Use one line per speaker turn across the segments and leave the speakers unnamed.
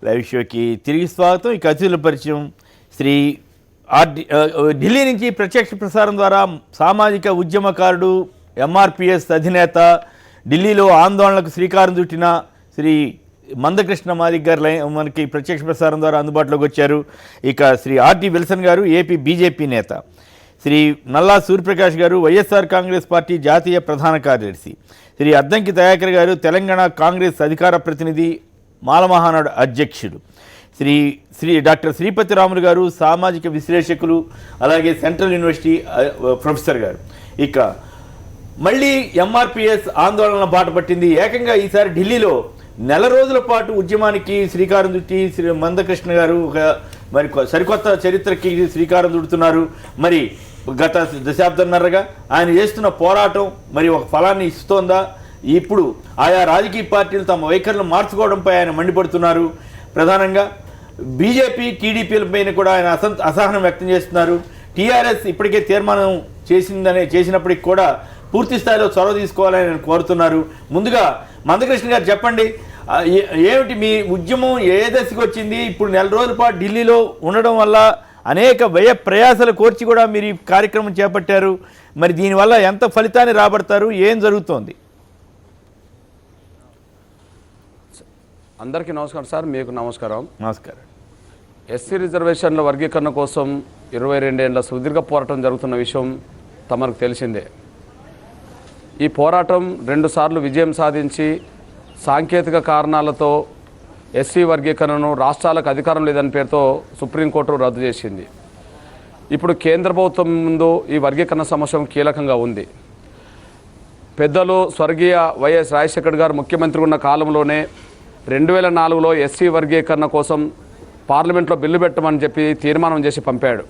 Live షోకి తిరిగి స్వాగతం. ఈ అతిథుల పరిచయం శ్రీ ఢిల్లీ నుంచి ప్రత్యక్ష ప్రసారం ద్వారా సామాజిక ఉద్యమకారుడు, ఎంఆర్పిఎస్ అధినేత, ఢిల్లీలో ఆందోళనకు శ్రీకారం చుట్టిన శ్రీ మందకృష్ణ మాదిక్ గారు మనకి ప్రత్యక్ష ప్రసారం ద్వారా అందుబాటులోకి వచ్చారు. ఇక శ్రీ ఆర్టి విల్సన్ గారు ఏపీ బీజేపీ నేత, శ్రీ నల్లా సూర్యప్రకాష్ గారు వైఎస్ఆర్ కాంగ్రెస్ పార్టీ జాతీయ ప్రధాన కార్యదర్శి, శ్రీ అద్దంకి దయాకర్ గారు తెలంగాణ కాంగ్రెస్ అధికార ప్రతినిధి, మాలమహానాడు అధ్యక్షుడు, శ్రీ డాక్టర్ శ్రీపతి రాములు గారు సామాజిక విశ్లేషకులు, అలాగే సెంట్రల్ యూనివర్సిటీ ప్రొఫెసర్ గారు. ఇక మళ్ళీ ఎంఆర్పిఎస్ ఆందోళన బాట పట్టింది. ఏకంగా ఈసారి ఢిల్లీలో నెల రోజుల పాటు ఉద్యమానికి శ్రీకారం చుట్టి శ్రీ మందకృష్ణ గారు మరి సరికొత్త చరిత్రకి శ్రీకారం చుడుతున్నారు. మరి గత దశాబ్దంన్నరగా ఆయన చేస్తున్న పోరాటం మరి ఒక ఫలాన్ని ఇస్తోందా? ఇప్పుడు ఆయా రాజకీయ పార్టీలు తమ వైఖరులను మార్చుకోవడంపై ఆయన మండిపడుతున్నారు. ప్రధానంగా బీజేపీ, టీడీపీలపైన కూడా ఆయన అసహనం వ్యక్తం చేస్తున్నారు. టీఆర్ఎస్ ఇప్పటికే తీర్మానం చేసినప్పటికి కూడా పూర్తి స్థాయిలో చొరవ తీసుకోవాలని ఆయన కోరుతున్నారు. ముందుగా మందకృష్ణ గారు చెప్పండి, ఏమిటి మీ ఉద్యమం ఏ దశకు వచ్చింది? ఇప్పుడు నెల రోజుల పాటు ఢిల్లీలో ఉండడం వల్ల అనేక వ్యయ ప్రయాసాలు కోర్చి కూడా మీరు ఈ కార్యక్రమం చేపట్టారు. మరి దీనివల్ల ఎంత ఫలితాన్ని రాబడతారు? ఏం జరుగుతోంది?
అందరికీ నమస్కారం సార్. మీకు నమస్కారం.
నమస్కారం.
ఎస్సీ రిజర్వేషన్ల వర్గీకరణ కోసం 22 ఏళ్ల సుదీర్ఘ పోరాటం జరుగుతున్న విషయం తమకు తెలిసిందే. ఈ పోరాటం 2 సార్లు విజయం సాధించి సాంకేతిక కారణాలతో ఎస్సీ వర్గీకరణను రాష్ట్రాలకు అధికారం లేదని పేరుతో సుప్రీంకోర్టు రద్దు చేసింది. ఇప్పుడు కేంద్ర ప్రభుత్వం ముందు ఈ వర్గీకరణ సమస్య కీలకంగా ఉంది. పెద్దలు స్వర్గీయ వైఎస్ రాజశేఖర్ గారు ముఖ్యమంత్రి ఉన్న కాలంలోనే 2004లో ఎస్సీ వర్గీకరణ కోసం పార్లమెంట్లో బిల్లు పెట్టమని చెప్పి తీర్మానం చేసి పంపాడు.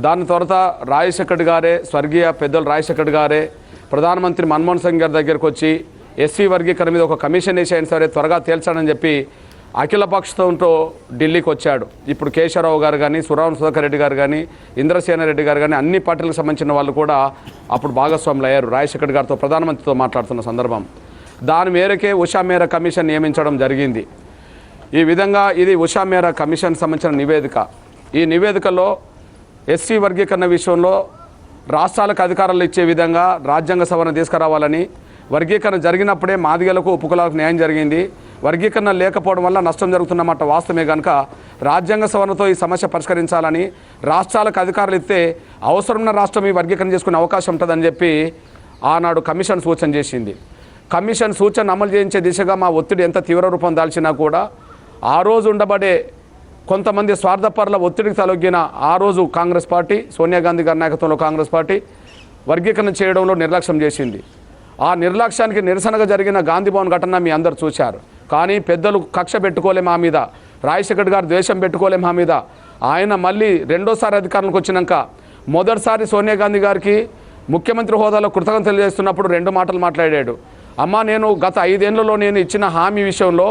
దాని తర్వాత రాజశేఖర్ గారే, స్వర్గీయ పెద్దలు రాజశేఖర్ గారే ప్రధానమంత్రి మన్మోహన్ సింగ్ గారి దగ్గరకు వచ్చి ఎస్సీ వర్గీకరణ మీద ఒక కమిషన్ వేసేయండి సరే, త్వరగా తేల్చాడని చెప్పి అఖిలపక్షంతో ఢిల్లీకి వచ్చాడు. ఇప్పుడు కేశవరావు గారు కానీ, సురావణ సుధాకర్ రెడ్డి గారు కానీ, ఇంద్రసేన రెడ్డి గారు కానీ అన్ని పార్టీలకు సంబంధించిన వాళ్ళు కూడా అప్పుడు భాగస్వాములు అయ్యారు రాజశేఖర్ గారితో ప్రధానమంత్రితో మాట్లాడుతున్న సందర్భం. దాని మేరకే ఉషా మేరా కమిషన్ నియమించడం జరిగింది. ఈ విధంగా ఇది ఉషా మేరా కమిషన్ సంబంధించిన నివేదిక. ఈ నివేదికలో ఎస్సీ వర్గీకరణ విషయంలో రాష్ట్రాలకు అధికారాలు ఇచ్చే విధంగా రాజ్యాంగ సవరణ తీసుకురావాలని, వర్గీకరణ జరిగినప్పుడే మాదిగలకు, ఉపకులాలకు న్యాయం జరిగింది, వర్గీకరణ లేకపోవడం వల్ల నష్టం జరుగుతున్నమాట వాస్తవమే కనుక రాజ్యాంగ సవరణతో ఈ సమస్య పరిష్కరించాలని, రాష్ట్రాలకు అధికారులు ఇస్తే అవసరమైన రాష్ట్రం ఈ వర్గీకరణ చేసుకునే అవకాశం ఉంటుందని చెప్పి ఆనాడు కమిషన్ సూచన చేసింది. కమిషన్ సూచన అమలు చేయించే దిశగా మా ఒత్తిడి ఎంత తీవ్ర రూపం దాల్చినా కూడా ఆ రోజు ఉండబడే కొంతమంది స్వార్థపరుల ఒత్తిడికి తలొగ్గిన ఆ రోజు కాంగ్రెస్ పార్టీ, సోనియా గాంధీ గారి నాయకత్వంలో కాంగ్రెస్ పార్టీ వర్గీకరణ చేయడంలో నిర్లక్ష్యం చేసింది. ఆ నిర్లక్ష్యానికి నిరసనగా జరిగిన గాంధీ భవన్ ఘటన మీ అందరు చూశారు. కానీ పెద్దలు కక్ష పెట్టుకోలే మా మీద, రాజశేఖర్ గారు ద్వేషం పెట్టుకోలే మా మీద. ఆయన మళ్ళీ రెండోసారి అధికారంలోకి వచ్చినాక మొదటిసారి సోనియా గాంధీ గారికి ముఖ్యమంత్రి హోదాలో కృతజ్ఞతలు తెలియజేస్తున్నప్పుడు 2 మాటలు మాట్లాడాడు. అమ్మ, నేను గత 5 ఏళ్లలో నేను ఇచ్చిన హామీ విషయంలో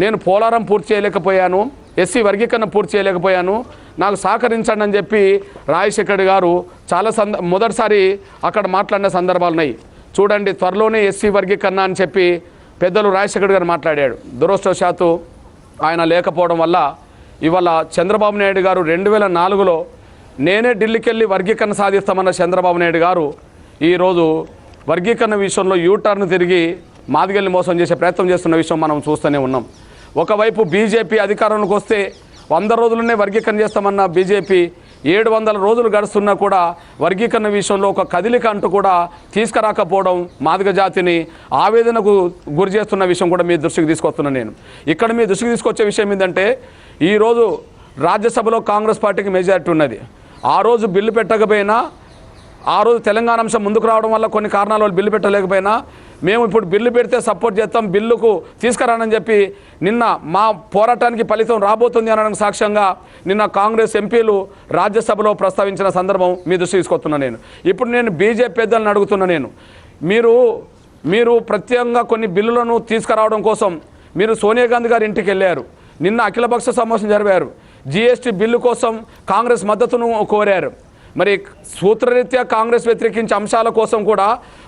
నేను పోలవరం పూర్తి చేయలేకపోయాను, ఎస్సీ వర్గీకరణ పూర్తి చేయలేకపోయాను, నాకు సహకరించండి అని చెప్పి రాజశేఖర్ గారు చాలా మొదటిసారి అక్కడ మాట్లాడిన సందర్భాలు ఉన్నాయి. చూడండి, త్వరలోనే ఎస్సీ వర్గీకరణ అని చెప్పి పెద్దలు రాజశేఖర్ గారు మాట్లాడాడు. దురదృష్టవశాత్తు ఆయన లేకపోవడం వల్ల ఇవాళ చంద్రబాబు నాయుడు గారు 2004లో నేనే ఢిల్లీకి వెళ్ళి వర్గీకరణ సాధిస్తామన్న చంద్రబాబు నాయుడు గారు ఈరోజు వర్గీకరణ విషయంలో యూటర్న్ తిరిగి మాదిగల్ని మోసం చేసే ప్రయత్నం చేస్తున్న విషయం మనం చూస్తూనే ఉన్నాం. ఒకవైపు బీజేపీ అధికారంలోకి వస్తే 100 రోజులనే వర్గీకరణ చేస్తామన్న బీజేపీ 700 రోజులు గడుస్తున్నా కూడా వర్గీకరణ విషయంలో ఒక కదిలిక అంటూ కూడా తీసుకురాకపోవడం మాదిగ జాతిని ఆవేదనకు గురి చేస్తున్న విషయం కూడా మీ దృష్టికి తీసుకొస్తున్నాను. నేను ఇక్కడ మీ దృష్టికి తీసుకొచ్చే విషయం ఏంటంటే, ఈరోజు రాజ్యసభలో కాంగ్రెస్ పార్టీకి మెజారిటీ ఉన్నది. ఆ రోజు బిల్లు పెట్టకపోయినా, ఆ రోజు తెలంగాణ అంశం ముందుకు రావడం వల్ల కొన్ని కారణాల వల్ల బిల్లు పెట్టలేకపోయినా మేము ఇప్పుడు బిల్లు పెడితే సపోర్ట్ చేస్తాం, బిల్లుకు తీసుకురానని చెప్పి నిన్న మా పోరాటానికి ఫలితం రాబోతుంది అనడానికి సాక్ష్యంగా నిన్న కాంగ్రెస్ ఎంపీలు రాజ్యసభలో ప్రస్తావించిన సందర్భం మీ దృష్టి తీసుకొస్తున్నా. ఇప్పుడు నేను బీజేపీ పెద్దలను అడుగుతున్నా, మీరు ప్రత్యేకంగా కొన్ని బిల్లులను తీసుకురావడం కోసం మీరు సోనియా గాంధీ గారి ఇంటికి వెళ్ళారు, నిన్న అఖిలపక్ష సమావేశం జరిపారు, జీఎస్టీ బిల్లు కోసం కాంగ్రెస్ మద్దతును కోరారు. మరి సూత్రరీత్యా కాంగ్రెస్ వ్యతిరేకించే అంశాల కోసం కూడా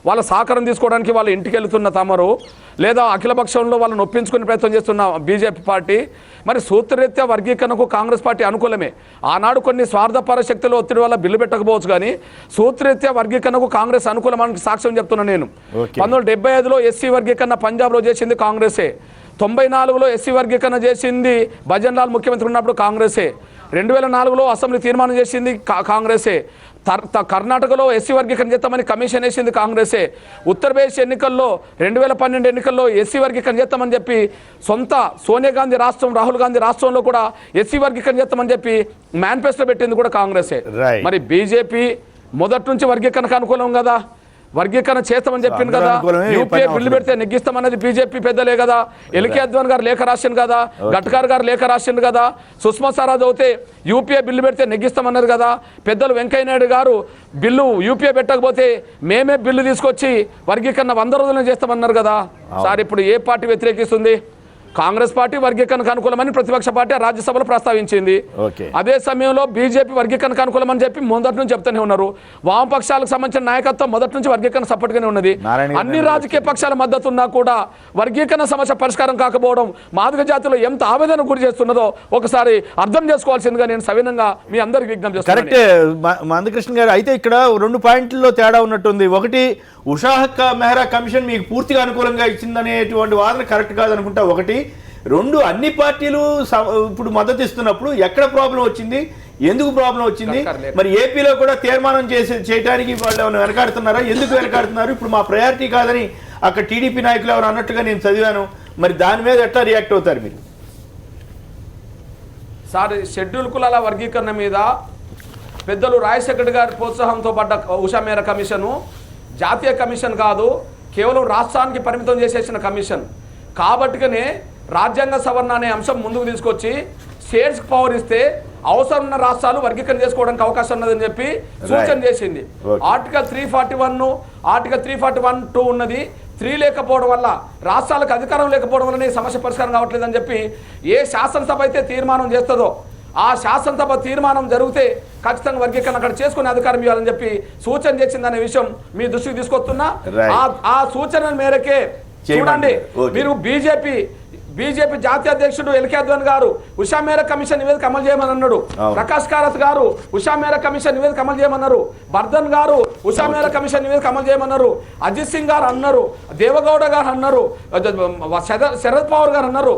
వాళ్ళ సహకారం తీసుకోవడానికి వాళ్ళ ఇంటికి వెళ్తున్న తమరు, లేదా అఖిలపక్షంలో వాళ్ళని ఒప్పించుకునే ప్రయత్నం చేస్తున్న బీజేపీ పార్టీ మరి సూత్రరీత్యా వర్గీకరణకు కాంగ్రెస్ పార్టీ అనుకూలమే. ఆనాడు కొన్ని స్వార్థపర శక్తుల ఒత్తిడి వల్ల బిల్లు పెట్టకపోవచ్చు, కానీ సూత్రరీత్యా వర్గీకరణకు కాంగ్రెస్ అనుకూలమానికి సాక్ష్యం చెప్తున్నాను నేను. 1975లో ఎస్సీ వర్గీకరణ పంజాబ్లో చేసింది కాంగ్రెసే. 94లో ఎస్సీ వర్గీకరణ చేసింది భజన్ లాల్ ముఖ్యమంత్రి ఉన్నప్పుడు కాంగ్రెసే. 2004లో అసెంబ్లీ తీర్మానం చేసింది కాంగ్రెసే. కర్ణాటకలో ఎస్సీ వర్గీకరణ చేస్తామని కమిషన్ వేసింది కాంగ్రెసే. ఉత్తరప్రదేశ్ ఎన్నికల్లో 2012 ఎన్నికల్లో ఎస్సీ వర్గీకరణ చేస్తామని చెప్పి సొంత సోనియా గాంధీ రాష్ట్రం, రాహుల్ గాంధీ రాష్ట్రంలో కూడా ఎస్సీ వర్గీకరణ చేస్తామని చెప్పి మేనిఫెస్టో పెట్టింది కూడా కాంగ్రెసే. మరి బీజేపీ మొదటి నుంచి వర్గీకరణకు అనుకూలం కదా, వర్గీకరణ చేస్తామని చెప్పింది కదా. యూపీఏ బిల్లు పెడితే నెగ్గిస్తామన్నది బీజేపీ పెద్దలే కదా. ఎల్కే అద్వానీ గారు లేఖ రాసింది కదా, గడ్కర్ గారు లేఖ రాసింది కదా. సుష్మా స్వరాజ్ అయితే యూపీఏ బిల్లు పెడితే నెగ్గిస్తామన్నది కదా. పెద్దలు వెంకయ్యనాయుడు గారు బిల్లు యూపీఏ పెట్టకపోతే మేమే బిల్లు తీసుకొచ్చి వర్గీకరణ 100 రోజులనే చేస్తామన్నారు కదా. సార్ ఇప్పుడు ఏ పార్టీ వ్యతిరేకిస్తుంది? కాంగ్రెస్ పార్టీ వర్గీకరణకు అనుకూలమని ప్రతిపక్ష పార్టీ రాజ్యసభలో ప్రస్తావించింది. అదే సమయంలో బీజేపీ వర్గీకరణకు అనుకూలమని చెప్పి మొదటి నుంచి చెప్తూనే ఉన్నారు. వామపక్షాలకు సంబంధించిన నాయకత్వం మొదటి నుంచి వర్గీకరణ సపోర్ట్ గానే ఉన్నది. అన్ని రాజకీయ పక్షాల మద్దతు ఉన్నా కూడా వర్గీకరణ సమస్య పరిష్కారం కాకపోవడం మాదిగ జాతిలో ఎంత ఆవేదన గురి చేస్తున్నదో ఒకసారి అర్థం చేసుకోవాల్సిందిగా నేను సవినంగా మీ అందరికి విజ్ఞప్తి చేస్తున్నాను.
కరెక్టే మందకృష్ణ గారు. అయితే ఇక్కడ 2 పాయింట్లలో తేడా ఉన్నట్టుంది. ఒకటి, ఉషా మెహ్రా కమిషన్ మీకు పూర్తిగా అనుకూలంగా ఇచ్చిందనేటువంటి వాదన కరెక్ట్ కాదనుకుంటా. ఒకటి. 2, అన్ని పార్టీలు ఇప్పుడు మద్దతు ఇస్తున్నప్పుడు ఎక్కడ ప్రాబ్లం వచ్చింది, ఎందుకు ప్రాబ్లం వచ్చింది? మరి ఏపీలో కూడా తీర్మానం చేయడానికి వాళ్ళు ఏమైనా వెనకాడుతున్నారా? ఎందుకు వెనకాడుతున్నారు? ఇప్పుడు మా ప్రయారిటీ కాదని అక్కడ టీడీపీ నాయకులు ఎవరు అన్నట్టుగా నేను చదివాను. మరి దాని మీద ఎట్లా రియాక్ట్ అవుతారు మీరు?
సార్, షెడ్యూల్ కులాల వర్గీకరణ మీద పెద్దలు రాజశేఖర్ గారి ప్రోత్సాహంతో పడ్డ ఉషా మేర కమిషను జాతీయ కమిషన్ కాదు, కేవలం రాష్ట్రానికి పరిమితం చేసేసిన కమిషన్. కాబట్టిగానే రాజ్యాంగ సవరణ అనే అంశం ముందుకు తీసుకొచ్చి స్టేట్స్కి పవర్ ఇస్తే అవసరం ఉన్న రాష్ట్రాలు వర్గీకరణ చేసుకోవడానికి అవకాశం ఉన్నదని చెప్పి సూచన చేసింది. ఆర్టికల్ 341, ఆర్టికల్ 341(2) ఉన్నది. 3 లేకపోవడం వల్ల రాష్ట్రాలకు అధికారం లేకపోవడం వల్ల సమస్య పరిష్కారం కావట్లేదని చెప్పి ఏ శాసనసభ అయితే తీర్మానం చేస్తుందో ఆ శాసనసభ తీర్మానం జరిగితే ఖచ్చితంగా వర్గీకరణ అక్కడ చేసుకునే అధికారం ఇవ్వాలని చెప్పి సూచన చేసిందనే విషయం మీ దృష్టికి తీసుకొస్తున్నా. ఆ సూచన మేరకే చూడండి, మీరు బీజేపీ జాతీయ అధ్యక్షుడు ఎల్కే అద్వానీ గారు ఉషా మేర కమిషన్ నివేదిక అమలు చేయమని అన్నాడు. ప్రకాష్ కారత్ గారు ఉషా మేర కమిషన్ నివేదిక అమలు చేయమన్నారు. బర్ధన్ గారు ఉషా మేర కమిషన్ నివేదిక అమలు చేయమన్నారు. అజిత్ సింగ్ గారు అన్నారు. దేవగౌడ గారు అన్నారు. శరద్ పవార్ గారు అన్నారు.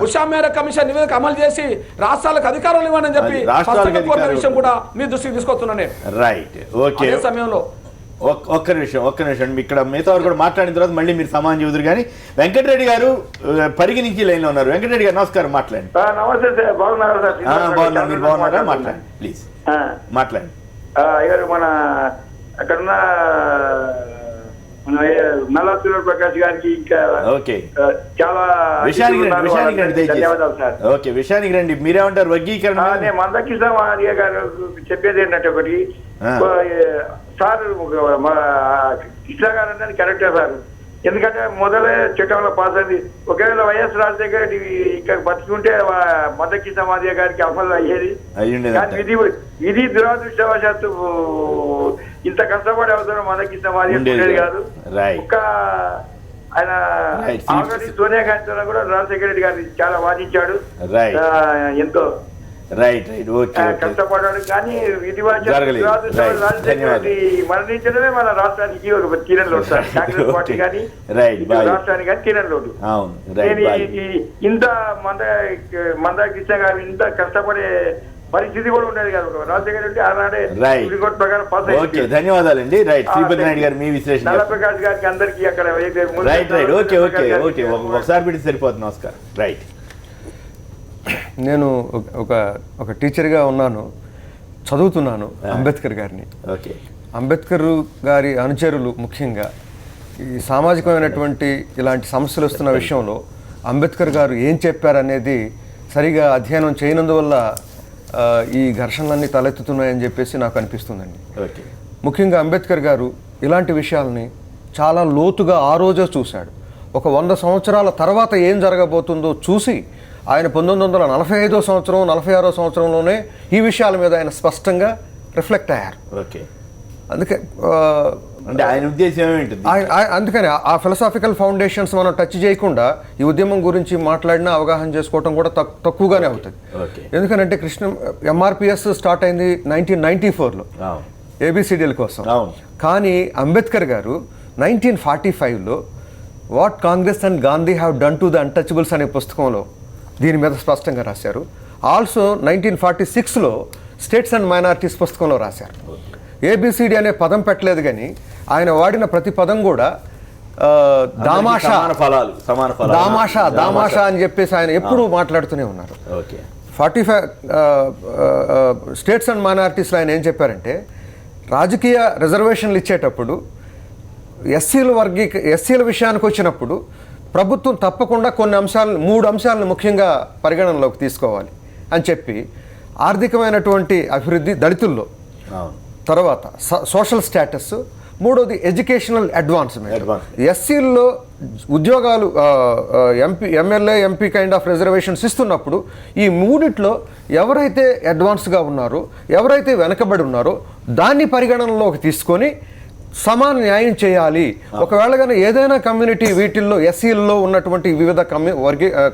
ఉషా మేర కమిషన్ నివేదిక అమలు చేసి రాష్ట్రాలకు అధికారాలు ఇవ్వని చెప్పి విషయం కూడా మీ దృష్టికి తీసుకొస్తున్నాను. అదే సమయంలో
ఒక్క నిమిషం ఇక్కడ మిగతా వారు కూడా మాట్లాడిన తర్వాత మళ్ళీ మీరు సమానం చెబుతారు. కానీ వెంకటరెడ్డి గారు పరిగి నుంచి లైన్ లో ఉన్నారు. వెంకటరెడ్డి గారు నమస్కారం, మాట్లాడండి.
నమస్తే సార్, బాగున్నారా సార్?
బాగున్నారు, మీరు బాగున్నారా? మాట్లాడండి ప్లీజ్, మాట్లాడండి.
మన అక్కడున్న నల్లా సూర్యప్రకాష్ గారికి ఇంకా చాలా
ధన్యవాదాలు సార్. ఓకే, విషయానికి రండి. మీరేమంటారు వర్గీకరణ?
మందకృష్ణ గారు చెప్పేది ఏంటంటే, ఒకటి సార్ కృష్ణ గారు అన్నది కరెక్టే సార్. ఎందుకంటే మొదలే చట్టంలో పాస్ అయింది. ఒకవేళ వైఎస్ రాజశేఖర రెడ్డి ఇక్కడ బతుకుంటే మందకృష్ణ మాదిగ గారికి అమలు అయ్యేది. కానీ ఇది దురదృష్టవశాత్తు ఇంత కష్టపడే అవసరం మందకృష్ణ మాదిగ ఉండేది కాదు. ఒక్క ఆయన ఆల్రెడీ సోనియా గాంధీ కూడా రాజశేఖర రెడ్డి గారిని చాలా వాదించాడు, ఎంతో కష్టపడ్డాడు. కానీ మరణించడమే మన రాష్ట్రానికి ఒక తీరని లోటు సార్. కాంగ్రెస్ పార్టీ కానీ రాష్ట్రానికి కానీ తీరని లోటు. ఇంత మందకృష్ణ గారు ఇంత కష్టపడే పరిస్థితి కూడా ఉండేది కాదు. రాజశేఖర రెడ్డి ఆనాడే సుప్రీంకోర్టు ప్రకారం పాస్ అయ్యింది.
ధన్యవాదాలండి. నల్ల
ప్రకాష్ గారికి అందరికి అక్కడ
ఒకసారి పెట్టి సరిపోతుంది. నమస్కారం. రైట్,
నేను ఒక టీచర్గా ఉన్నాను, చదువుతున్నాను అంబేద్కర్ గారిని. అంబేద్కర్ గారి అనుచరులు ముఖ్యంగా ఈ సామాజికమైనటువంటి ఇలాంటి సమస్యలు వస్తున్న విషయంలో అంబేద్కర్ గారు ఏం చెప్పారనేది సరిగా అధ్యయనం చేయనందువల్ల ఈ ఘర్షణలన్నీ తలెత్తుతున్నాయని చెప్పేసి నాకు అనిపిస్తుందండి. ముఖ్యంగా అంబేద్కర్ గారు ఇలాంటి విషయాలని చాలా లోతుగా ఆ రోజే చూశాడు. ఒక 100 సంవత్సరాల తర్వాత ఏం జరగబోతుందో చూసి ఆయన 1945 సంవత్సరం 46 సంవత్సరంలోనే ఈ విషయాల మీద ఆయన స్పష్టంగా రిఫ్లెక్ట్ అయ్యారు.
ఓకే,
అందుకే
అంటే ఆయన ఉద్దేశం ఏంటి?
అందుకని ఆ ఫిలసాఫికల్ ఫౌండేషన్స్ మనం టచ్ చేయకుండా ఈ ఉద్యమం గురించి మాట్లాడినా అవగాహన చేసుకోవడం కూడా తక్కువగానే అవుతుంది. ఎందుకంటే ఎంఆర్పిఎస్ స్టార్ట్ అయింది 1994లో ఏబిసిడీల కోసం. కానీ అంబేద్కర్ గారు 1945లో what Congress and Gandhi have done to the untouchables అనే పుస్తకంలో దీని మీద స్పష్టంగా రాశారు. ఆల్సో 1946లో స్టేట్స్ అండ్ మైనారిటీస్ పుస్తకంలో రాశారు. ఏబిసిడి అనే పదం పెట్టలేదు, కానీ ఆయన వాడిన ప్రతి పదం కూడా దామాషా అని చెప్పేసి ఆయన ఎప్పుడూ మాట్లాడుతూనే ఉన్నారు. 45 స్టేట్స్ అండ్ మైనారిటీస్లో ఆయన ఏం చెప్పారంటే, రాజకీయ రిజర్వేషన్లు ఇచ్చేటప్పుడు ఎస్సీల విషయానికి వచ్చినప్పుడు ప్రభుత్వం తప్పకుండా కొన్ని అంశాలను 3 అంశాలను ముఖ్యంగా పరిగణనలోకి తీసుకోవాలి అని చెప్పి, ఆర్థికమైనటువంటి అభివృద్ధి దళితుల్లో, తర్వాత సోషల్ స్టేటస్, మూడోది ఎడ్యుకేషనల్ అడ్వాన్స్మెంట్. ఎస్సీల్లో ఉద్యోగాలు MLA MP kind of reservations ఇస్తున్నప్పుడు ఈ మూడిట్లో ఎవరైతే అడ్వాన్స్గా ఉన్నారో, ఎవరైతే వెనకబడి ఉన్నారో దాన్ని పరిగణనలోకి తీసుకొని సమాన న్యాయం చేయాలి. ఒకవేళ కానీ ఏదైనా కమ్యూనిటీ, వీటిల్లో ఎస్సీల్లో ఉన్నటువంటి వివిధ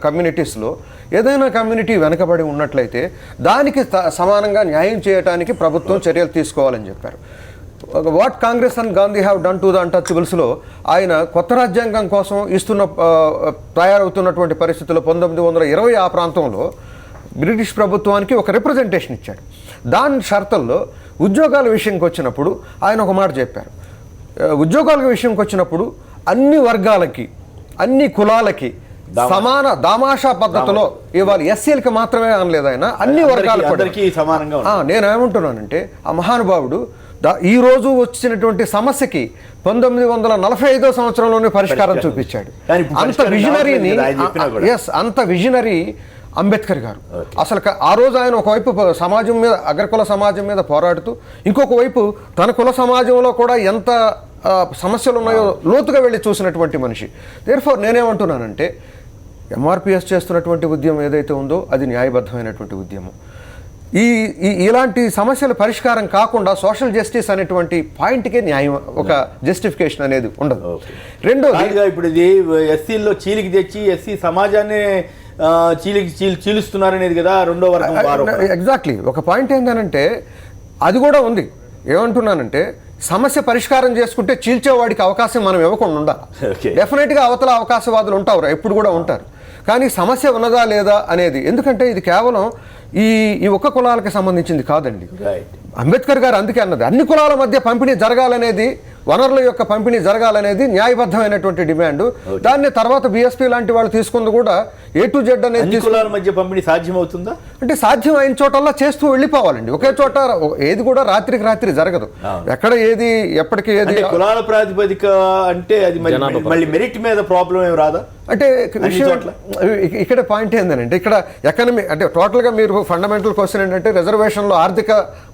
కమ్యూనిటీస్లో ఏదైనా కమ్యూనిటీ వెనకబడి ఉన్నట్లయితే దానికి సమానంగా న్యాయం చేయడానికి ప్రభుత్వం చర్యలు తీసుకోవాలని చెప్పారు. What Congress and Gandhi have done to the అన్టచబుల్స్లో ఆయన కొత్త రాజ్యాంగం కోసం తయారవుతున్నటువంటి పరిస్థితుల్లో 1920 ఆ ప్రాంతంలో బ్రిటిష్ ప్రభుత్వానికి ఒక రిప్రజెంటేషన్ ఇచ్చాడు. దాని షరతుల్లో ఉద్యోగాల విషయంకి వచ్చినప్పుడు ఆయన ఒక మాట చెప్పారు. ఉద్యోగాల విషయంకి వచ్చినప్పుడు అన్ని వర్గాలకి, అన్ని కులాలకి సమాన దామాషా పద్ధతిలో ఇవ్వాలి. ఎస్సీలకి మాత్రమే అనలేదు ఆయన, అన్ని వర్గాలకి సమానంగా. నేనేమంటున్నానంటే ఆ మహానుభావుడు ఈ రోజు వచ్చినటువంటి సమస్యకి 1945 సంవత్సరంలోనే పరిష్కారం చూపించాడు. అంత విజనరీ అంబేద్కర్ గారు. అసలు ఆ రోజు ఆయన ఒకవైపు సమాజం మీద, అగ్రకుల సమాజం మీద పోరాడుతూ, ఇంకొక వైపు తన కుల సమాజంలో కూడా ఎంత సమస్యలు ఉన్నాయో లోతుగా వెళ్ళి చూసినటువంటి మనిషి. దేర్ఫోర్ నేనేమంటున్నానంటే, ఎంఆర్పిఎస్ చేస్తున్నటువంటి ఉద్యమం ఏదైతే ఉందో అది న్యాయబద్ధమైనటువంటి ఉద్యమం. ఇలాంటి సమస్యల పరిష్కారం కాకుండా సోషల్ జస్టిస్ అనేటువంటి పాయింట్కే న్యాయం, ఒక జస్టిఫికేషన్ అనేది ఉండదు. రెండోది,
ఇప్పుడు ఇది ఎస్సీల్లో చీలికి తెచ్చి ఎస్సీ సమాజాన్ని చీలుస్తున్నారనేది కదా రెండో వర్గం.
ఎగ్జాక్ట్లీ. ఒక పాయింట్ ఏంటంటే అది కూడా ఉంది. ఏమంటున్నానంటే, సమస్య పరిష్కారం చేసుకుంటే చీల్చేవాడికి అవకాశం మనం ఇవ్వకుండా ఉండాలి. డెఫినెట్గా అవతల అవకాశవాదులు ఉంటారు, ఎప్పుడు కూడా ఉంటారు. కానీ సమస్య ఉన్నదా లేదా అనేది, ఎందుకంటే ఇది కేవలం ఈ ఒక్క కులాలకు సంబంధించింది కాదండి. అంబేద్కర్ గారు అందుకే అన్నది, అన్ని కులాల మధ్య పంపిణీ జరగాలనేది, వనరుల యొక్క పంపిణీ జరగాలనేది న్యాయబద్ధమైనటువంటి డిమాండ్. దాన్ని తర్వాత బీఎస్పీ లాంటి వాళ్ళు తీసుకుంది కూడా A to Z అనేది.
కులాల మధ్య పంపిణీ సాధ్యమవుతుందా
అంటే సాధ్యం అయిన చోటల్లా చేస్తూ వెళ్ళిపోవాలండి. ఒకే చోట ఏది కూడా రాత్రికి రాత్రి జరగదు. ఎక్కడ ఏది ఎప్పటికీ ఏది
కులాల ప్రాతిపదిక అంటే అది మళ్ళీ మెరిట్ మీద ప్రాబ్లం ఏమి రాదా?
అంటే ఇక్కడ పాయింట్ ఏంటంటే, ఇక్కడ ఎకనమీ అంటే టోటల్గా మీరు ఫండమెంటల్ క్వశ్చన్ ఏంటంటే, రిజర్వేషన్లో ఆర్థిక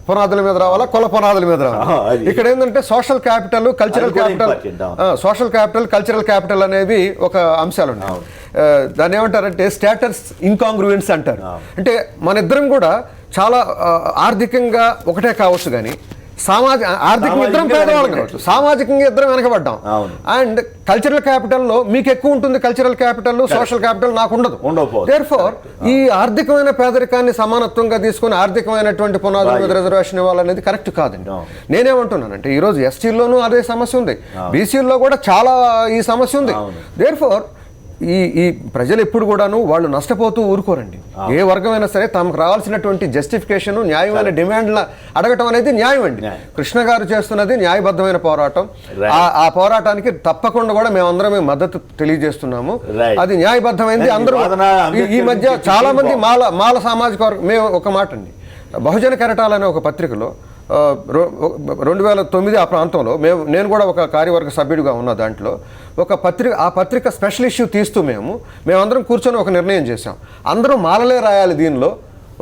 పునాదుల మీద రావాలా, కుల పునాదుల మీద రావాలా? ఇక్కడ ఏంటంటే social capital, cultural capital, cultural capital అనేవి ఒక అంశాలు ఉన్నాయి. దాన్ని ఏమంటారంటే స్టేటస్ ఇన్కాంగ్రూయెన్స్ అంటారు. అంటే మన ఇద్దరం కూడా చాలా ఆర్థికంగా ఒకటే కావచ్చు, కానీ ఆర్థికంగా ఇద్దరం పేదవాళ్ళం కావచ్చు, సామాజికంగా ఇద్దరం వెనకబడ్డాం. అండ్ కల్చరల్ క్యాపిటల్లో మీకు ఎక్కువ ఉంటుంది కల్చరల్ క్యాపిటల్, సోషల్ క్యాపిటల్ నాకు ఉండదు. దేర్ఫోర్ ఈ ఆర్థికమైన పేదరికాన్ని సమానత్వంగా తీసుకుని ఆర్థికమైనటువంటి పునాదుల మీద రిజర్వేషన్ ఇవ్వాలనేది కరెక్ట్ కాదండి. నేనేమంటున్నానంటే, ఈరోజు ఎస్టీల్లోనూ అదే సమస్య ఉంది, బీసీల్లో కూడా చాలా ఈ సమస్య ఉంది. దేర్ఫోర్ ఈ ప్రజలు ఎప్పుడు కూడాను వాళ్ళు నష్టపోతూ ఊరుకోరండి. ఏ వర్గమైనా సరే తమకు రావాల్సినటువంటి జస్టిఫికేషన్, న్యాయమైన డిమాండ్ల అడగటం అనేది న్యాయం అండి. కృష్ణ గారు చేస్తున్నది న్యాయబద్ధమైన పోరాటం. ఆ పోరాటానికి తప్పకుండా కూడా మేమందరం మద్దతు తెలియజేస్తున్నాము. అది న్యాయబద్ధమైంది. అందరూ ఈ మధ్య చాలా మంది మాల సామాజిక వర్గం, మేము ఒక మాట అండి, బహుజన కెరటాలు అనే ఒక పత్రికలో 2009 ఆ ప్రాంతంలో నేను కూడా ఒక కార్యవర్గ సభ్యుడిగా ఉన్న దాంట్లో ఆ పత్రిక స్పెషల్ ఇష్యూ తీస్తూ మేమందరం కూర్చొని ఒక నిర్ణయం చేశాం. అందరూ మాలలే రాయాలి దీనిలో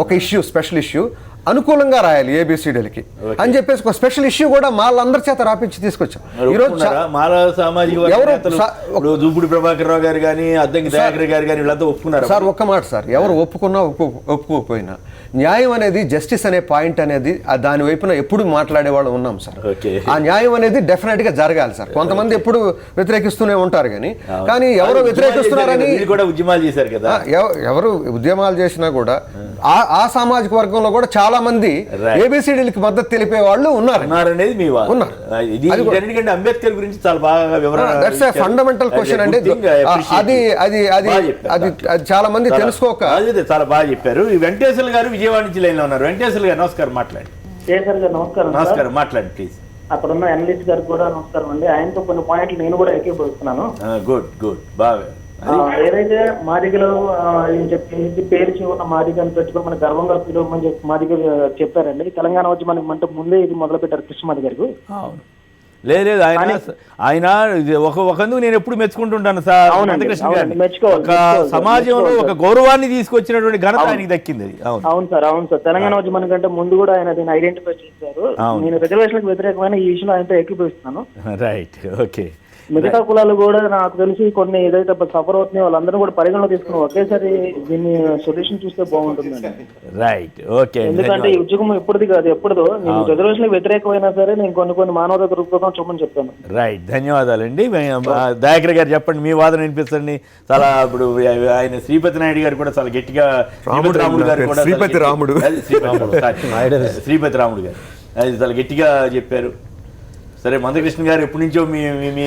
ఒక ఇష్యూ, స్పెషల్ ఇష్యూ. అనుకూలంగా రాయాలి ఏబిసిడీలకి అని చెప్పేసి ఒక స్పెషల్ ఇష్యూ కూడా వాళ్ళందరి చేత రాపించి తీసుకొచ్చాం. ఈరోజు
మాల సామాజిక దూపుడు ప్రభాకర్ రావు గారు కానీ అద్దంకి దయాకర్ గారు కానీ వీళ్ళంతా ఒప్పుకున్నారు
సార్. ఒక్క మాట సార్, ఎవరు ఒప్పుకున్నా ఒప్పుకోకపోయినా న్యాయం అనేది, జస్టిస్ అనే పాయింట్ అనేది దాని వైపున ఎప్పుడు మాట్లాడే వాళ్ళు ఉన్నాం సార్. ఆ న్యాయం అనేది డెఫినెట్ గా జరగాలి సార్. కొంతమంది ఎప్పుడు వ్యతిరేకిస్తూనే ఉంటారు కానీ ఎవరు వ్యతిరేకిస్తున్నారని
కూడా ఉద్యమాలు చేశారు కదా,
ఎవరు ఉద్యమాలు చేసినా కూడా ఆ సామాజిక వర్గంలో కూడా చాలా మంది ఏబిసిడీలకి మద్దతు తెలిపే వాళ్ళు
ఉన్నారనేది మీ ఉన్నారు. అంబేద్కర్ గురించి చాలా బాగా వివరణ,
దట్స్ ఏ ఫండమెంటల్ క్వశ్చన్ అండి. అది అది అది అది చాలా మంది తెలుసుకోక
చాలా బాగా చెప్పారు. వెంకటేశ్వర గారు విజయవాడ నుంచి లైన్ లో ఉన్నారు. వెంకటేశ్వర గారు నమస్కారం, మాట్లాడండి. నమస్కారం, మాట్లాడండి ప్లీజ్.
అక్కడ ఉన్న అనలిస్ట్ గారికి కూడా నమస్కారం అండి. ఆయనతో కొన్ని పాయింట్లు నేను కూడా ఏకీభవిస్తున్నాను.
గుడ్ గుడ్, బాగా.
ఏదైతే మాదిగలు చెప్పి పేరు ఉన్న మాదిగని పెట్టుకుని మన గర్వంగా పిలువమని చెప్పి మాదిగ చెప్పారండి. తెలంగాణ ఉద్యమానికి మనకు ముందే ఇది మొదలు పెట్టారు కృష్ణమాది గారు.
లేదు ఆయన ఒకందుకు నేను ఎప్పుడు మెచ్చుకుంటుంటాను సార్. మందకృష్ణ గారిని ఒక సమాజంలో ఒక గౌరవాన్ని తీసుకొచ్చినటువంటి ఘనత ఆయనకి దక్కింది.
అవును సార్. తెలంగాణ ఉద్యమం కంటే ముందు కూడా ఆయన దీన్ని ఐడెంటిఫై చేశారు. నేను రిజర్వేషన్లకు వ్యతిరేకమైన ఈ విషయంలో ఆయనతో ఏకీభవిస్తున్నాను.
Right, okay.
మిగతా కులాలు కూడా నాకు తెలిసి కొన్ని ఏదైతే సఫర్ అవుతున్నాయో వాళ్ళందరూ కూడా పరిగణలో తీసుకుని ఒకేసారి దీన్ని సొల్యూషన్ చూస్తే బాగుంటుందండి.
Right, okay.
ఎందుకంటే ఈ ఉద్యోగం ఎప్పుడుది కాదు, ఎప్పుడుదో. నేను రిజర్వేషన్ వ్యతిరేకమైనా సరే నేను కొన్ని మానవత దృక్పథం చూపని చెప్తాను.
రైట్, ధన్యవాదాలండి. దయాకర్ గారు చెప్పండి, మీ వాదన వినిపించండి. చాలా ఇప్పుడు ఆయన శ్రీపతి నాయుడు గారు కూడా చాలా గట్టిగా, రాముడు గారు కూడా శ్రీపతి రాముడు గారు అది చాలా గట్టిగా చెప్పారు. సరే, మందకృష్ణ గారు ఎప్పటి నుంచో మీ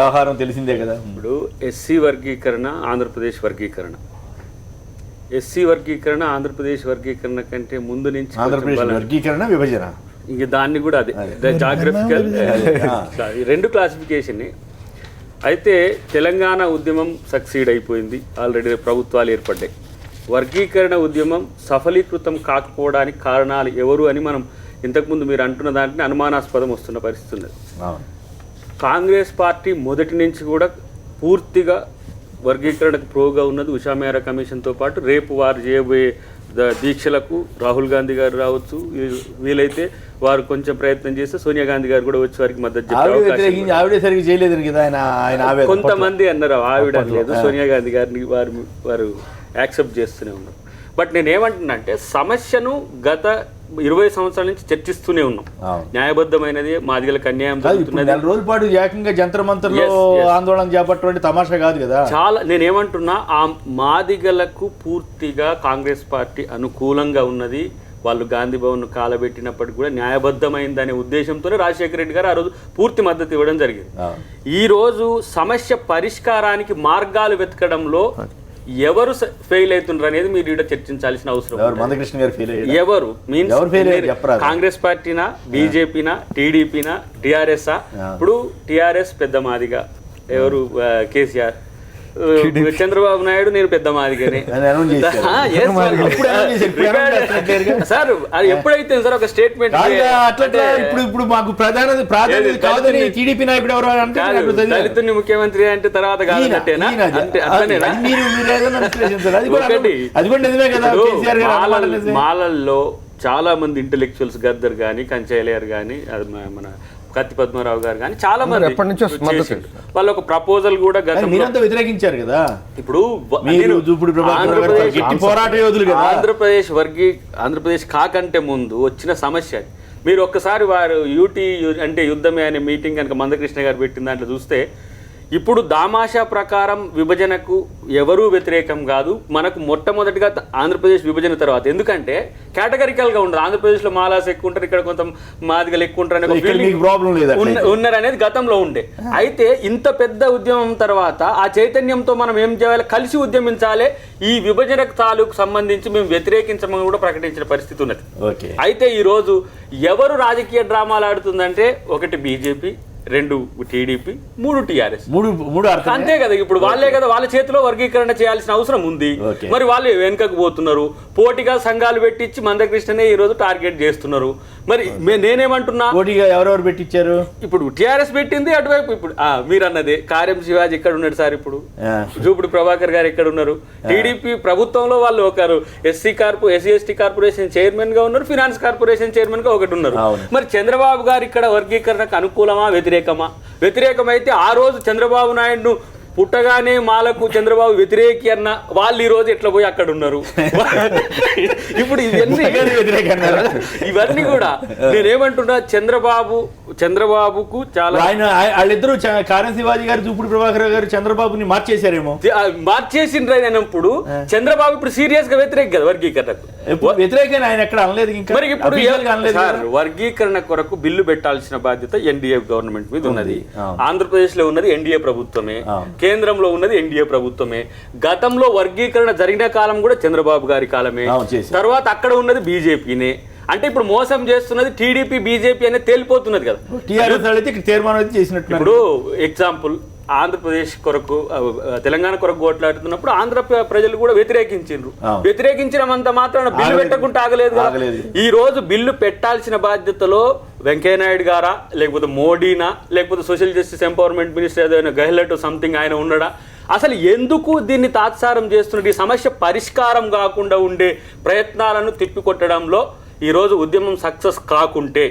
ఆహారం తెలిసిందే కదా.
ఇప్పుడు ఎస్సీ వర్గీకరణ, ఆంధ్రప్రదేశ్ వర్గీకరణ, ఎస్సీ వర్గీకరణ ఆంధ్రప్రదేశ్ వర్గీకరణ కంటే ముందు నుంచి
ఆంధ్రప్రదేశ్ వర్గీకరణ, విభజన,
ఇంక దాన్ని కూడా అదే జాగ్రఫికల్ రెండు క్లాసిఫికేషన్. అయితే తెలంగాణ ఉద్యమం సక్సీడ్ అయిపోయింది, ఆల్రెడీ ప్రభుత్వాలు ఏర్పడ్డాయి. వర్గీకరణ ఉద్యమం సఫలీకృతం కాకపోవడానికి కారణాలు ఎవరు అని మనం ఇంతకుముందు మీరు అంటున్న దాంట్లో అనుమానాస్పదం వస్తున్న పరిస్థితి ఉన్నది. కాంగ్రెస్ పార్టీ మొదటి నుంచి కూడా పూర్తిగా వర్గీకరణకు ప్రోగా ఉన్నది. ఉషా మేరా కమిషన్తో పాటు రేపు వారు చేయబోయే దీక్షలకు రాహుల్ గాంధీ గారు రావచ్చు, వీలైతే వారు కొంచెం ప్రయత్నం చేస్తే సోనియా గాంధీ గారు కూడా వచ్చి వారికి మద్దతు చెప్పారు. కొంతమంది అన్నారు, ఆవిడ లేదు, సోనియా గాంధీ గారిని వారు యాక్సెప్ట్ చేస్తూనే ఉన్నారు. బట్ నేనేమంటున్నా అంటే సమస్యను గత 20 సంవత్సరాల నుంచి చర్చిస్తూనే ఉన్నాం. న్యాయబద్ధమైనది, మాదిగలకు అన్యాయం జరుగుతున్నది.
రోజుల పాటు ఏకంగా జంతర్ మంతర్లో ఆందోళన చేపట్టే తమాషా కాదు కదా.
చాలా నేనేమంటున్నా, ఆ మాదిగలకు పూర్తిగా కాంగ్రెస్ పార్టీ అనుకూలంగా ఉన్నది. వాళ్ళు గాంధీ భవన్ కాలబెట్టినప్పటికీ కూడా న్యాయబద్ధమైందనే ఉద్దేశంతోనే రాజశేఖర రెడ్డి గారు ఆ రోజు పూర్తి మద్దతు ఇవ్వడం జరిగింది. ఈ రోజు సమస్య పరిష్కారానికి మార్గాలు వెతకడంలో ఎవరు ఫెయిల్ అవుతున్నారు అనేది మీరు ఇక్కడ చర్చించాల్సిన అవసరం. ఎవరు మీన్స్ కాంగ్రెస్ పార్టీనా, బీజేపీనా, టీడీపీనా, టీఆర్ఎస్ఆ? ఇప్పుడు టీఆర్ఎస్ పెద్ద మాదిగా, ఎవరు కేసీఆర్, చంద్రబాబు నాయుడు నేను పెద్ద మాదిగానే సార్. అది ఎప్పుడైతే సార్ ఒక స్టేట్మెంట్
ఇప్పుడు మాకు
దళితుని ముఖ్యమంత్రి అంటే తర్వాత కాదన్నట్టేనా? మాలల్లో చాలా మంది ఇంటెలెక్చువల్స్, గద్దర్ కానీ, కంచైలర్ కానీ, మన కత్తి పద్మారావు గారు కానీ చాలా మంది వాళ్ళు ఒక ప్రపోజల్ కూడా
వ్యతిరేకించారు కదా.
ఇప్పుడు ఆంధ్రప్రదేశ్ కాకంటే ముందు వచ్చిన సమస్య మీరు ఒక్కసారి వారు యూటీ అంటే యుద్ధమే అనే మీటింగ్ కనుక మందకృష్ణ గారు పెట్టిన దాంట్లో చూస్తే, ఇప్పుడు దామాషా ప్రకారం విభజనకు ఎవరూ వ్యతిరేకం కాదు. మనకు మొట్టమొదటిగా ఆంధ్రప్రదేశ్ విభజన తర్వాత, ఎందుకంటే కేటగరికల్గా ఉండదు. ఆంధ్రప్రదేశ్లో మాలాస్ ఎక్కువ ఉంటారు, ఇక్కడ కొంత మాదిగలు ఎక్కువ ఉంటారు ఉన్నారనేది గతంలో ఉండే. అయితే ఇంత పెద్ద ఉద్యమం తర్వాత ఆ చైతన్యంతో మనం ఏం చేయాలి, కలిసి ఉద్యమించాలి, ఈ విభజనకు తాలూకు సంబంధించి మేము వ్యతిరేకించమని కూడా ప్రకటించిన పరిస్థితి ఉన్నది. అయితే ఈరోజు ఎవరు రాజకీయ డ్రామాలు ఆడుతుందంటే, ఒకటి బీజేపీ, 2 టీడీపీ 3 టీఆర్ఎస్.
మూడు అర్థం
అంతే కదా, ఇప్పుడు వాళ్ళే కదా, వాళ్ళ చేతిలో వర్గీకరణ చేయాల్సిన అవసరం ఉంది. మరి వాళ్ళు వెనుకకు పోతున్నారు, పోటీగా సంఘాలు పెట్టించి మందకృష్ణనే ఈ రోజు టార్గెట్ చేస్తున్నారు. మరి నేనేమంటున్నా,
పోటీగా ఎవరెవరు పెట్టించారు?
ఇప్పుడు టీఆర్ఎస్ పెట్టింది అటువైపు. ఇప్పుడు మీరు అన్నదే కార్యం శివాజీ ఇక్కడ ఉన్నాడు సార్, ఇప్పుడు జూపుడు ప్రభాకర్ గారు ఎక్కడ ఉన్నారు? టీడీపీ ప్రభుత్వంలో వాళ్ళు ఒకరు SC/ST కార్పొరేషన్ చైర్మన్ గా ఉన్నారు, ఫినాన్స్ కార్పొరేషన్ చైర్మన్ గా ఒకటి ఉన్నారు. మరి చంద్రబాబు గారు ఇక్కడ వర్గీకరణకు అనుకూలమా వ్యతిరేకమా? వ్యతిరేకమైతే ఆ రోజు చంద్రబాబు నాయుడు పుట్టగానే మాలకు చంద్రబాబు వ్యతిరేకి అన్న వాళ్ళు ఈ రోజు ఎట్లా పోయి అక్కడ ఉన్నారు? ఇప్పుడు ఇవన్నీ కూడా నేనేమంటున్నా, చంద్రబాబుకు చాలా
వాళ్ళిద్దరు కారం శివాజీ గారు, జూపుడు ప్రభాకర్ గారు చంద్రబాబుని మార్చేశారేమో.
మార్చేసిండ్రప్పుడు చంద్రబాబు ఇప్పుడు సీరియస్ గా వ్యతిరేక కదా వర్గీకరణకు.
వ్యతిరేకంగా ఆయన ఎక్కడ అనలేదు. ఇంకా
మరి ఇప్పుడు వర్గీకరణ కొరకు బిల్లు పెట్టాల్సిన బాధ్యత ఎన్డీఏ గవర్నమెంట్ మీద ఉన్నది. ఆంధ్రప్రదేశ్ లో ఉన్నది ఎన్డీఏ ప్రభుత్వమే, కేంద్రంలో ఉన్నది ఎన్డీఏ ప్రభుత్వమే. గతంలో వర్గీకరణ జరిగిన కాలం కూడా చంద్రబాబు గారి కాలమే, తర్వాత అక్కడ ఉన్నది బీజేపీనే. అంటే ఇప్పుడు మోసం చేస్తున్నది టీడీపీ బీజేపీ అనేది తేలిపోతున్నది కదా. ఇప్పుడు ఎగ్జాంపుల్, ఆంధ్రప్రదేశ్ కొరకు తెలంగాణ కొరకు ఓట్లాడుతున్నప్పుడు ఆంధ్ర ప్రజలు కూడా వ్యతిరేకించినంత మాత్రాన బిల్లు పెట్టకుండా ఆగలేదు కదా. ఈ రోజు బిల్లు పెట్టాల్సిన బాధ్యతలో వెంకయ్యనాయుడు గారా, లేకపోతే మోడీనా, లేకపోతే సోషల్ జస్టిస్ ఎంపవర్మెంట్ మినిస్టర్ ఏదైనా గెహ్లట్ సంథింగ్ ఆయన ఉన్నాడా? అసలు ఎందుకు దీన్ని తాత్సారం చేస్తున్నట్టు? ఈ సమస్య పరిష్కారం కాకుండా ఉండే ప్రయత్నాలను తిప్పికొట్టడంలో ఈరోజు ఉద్యమం సక్సెస్ కాకుంటే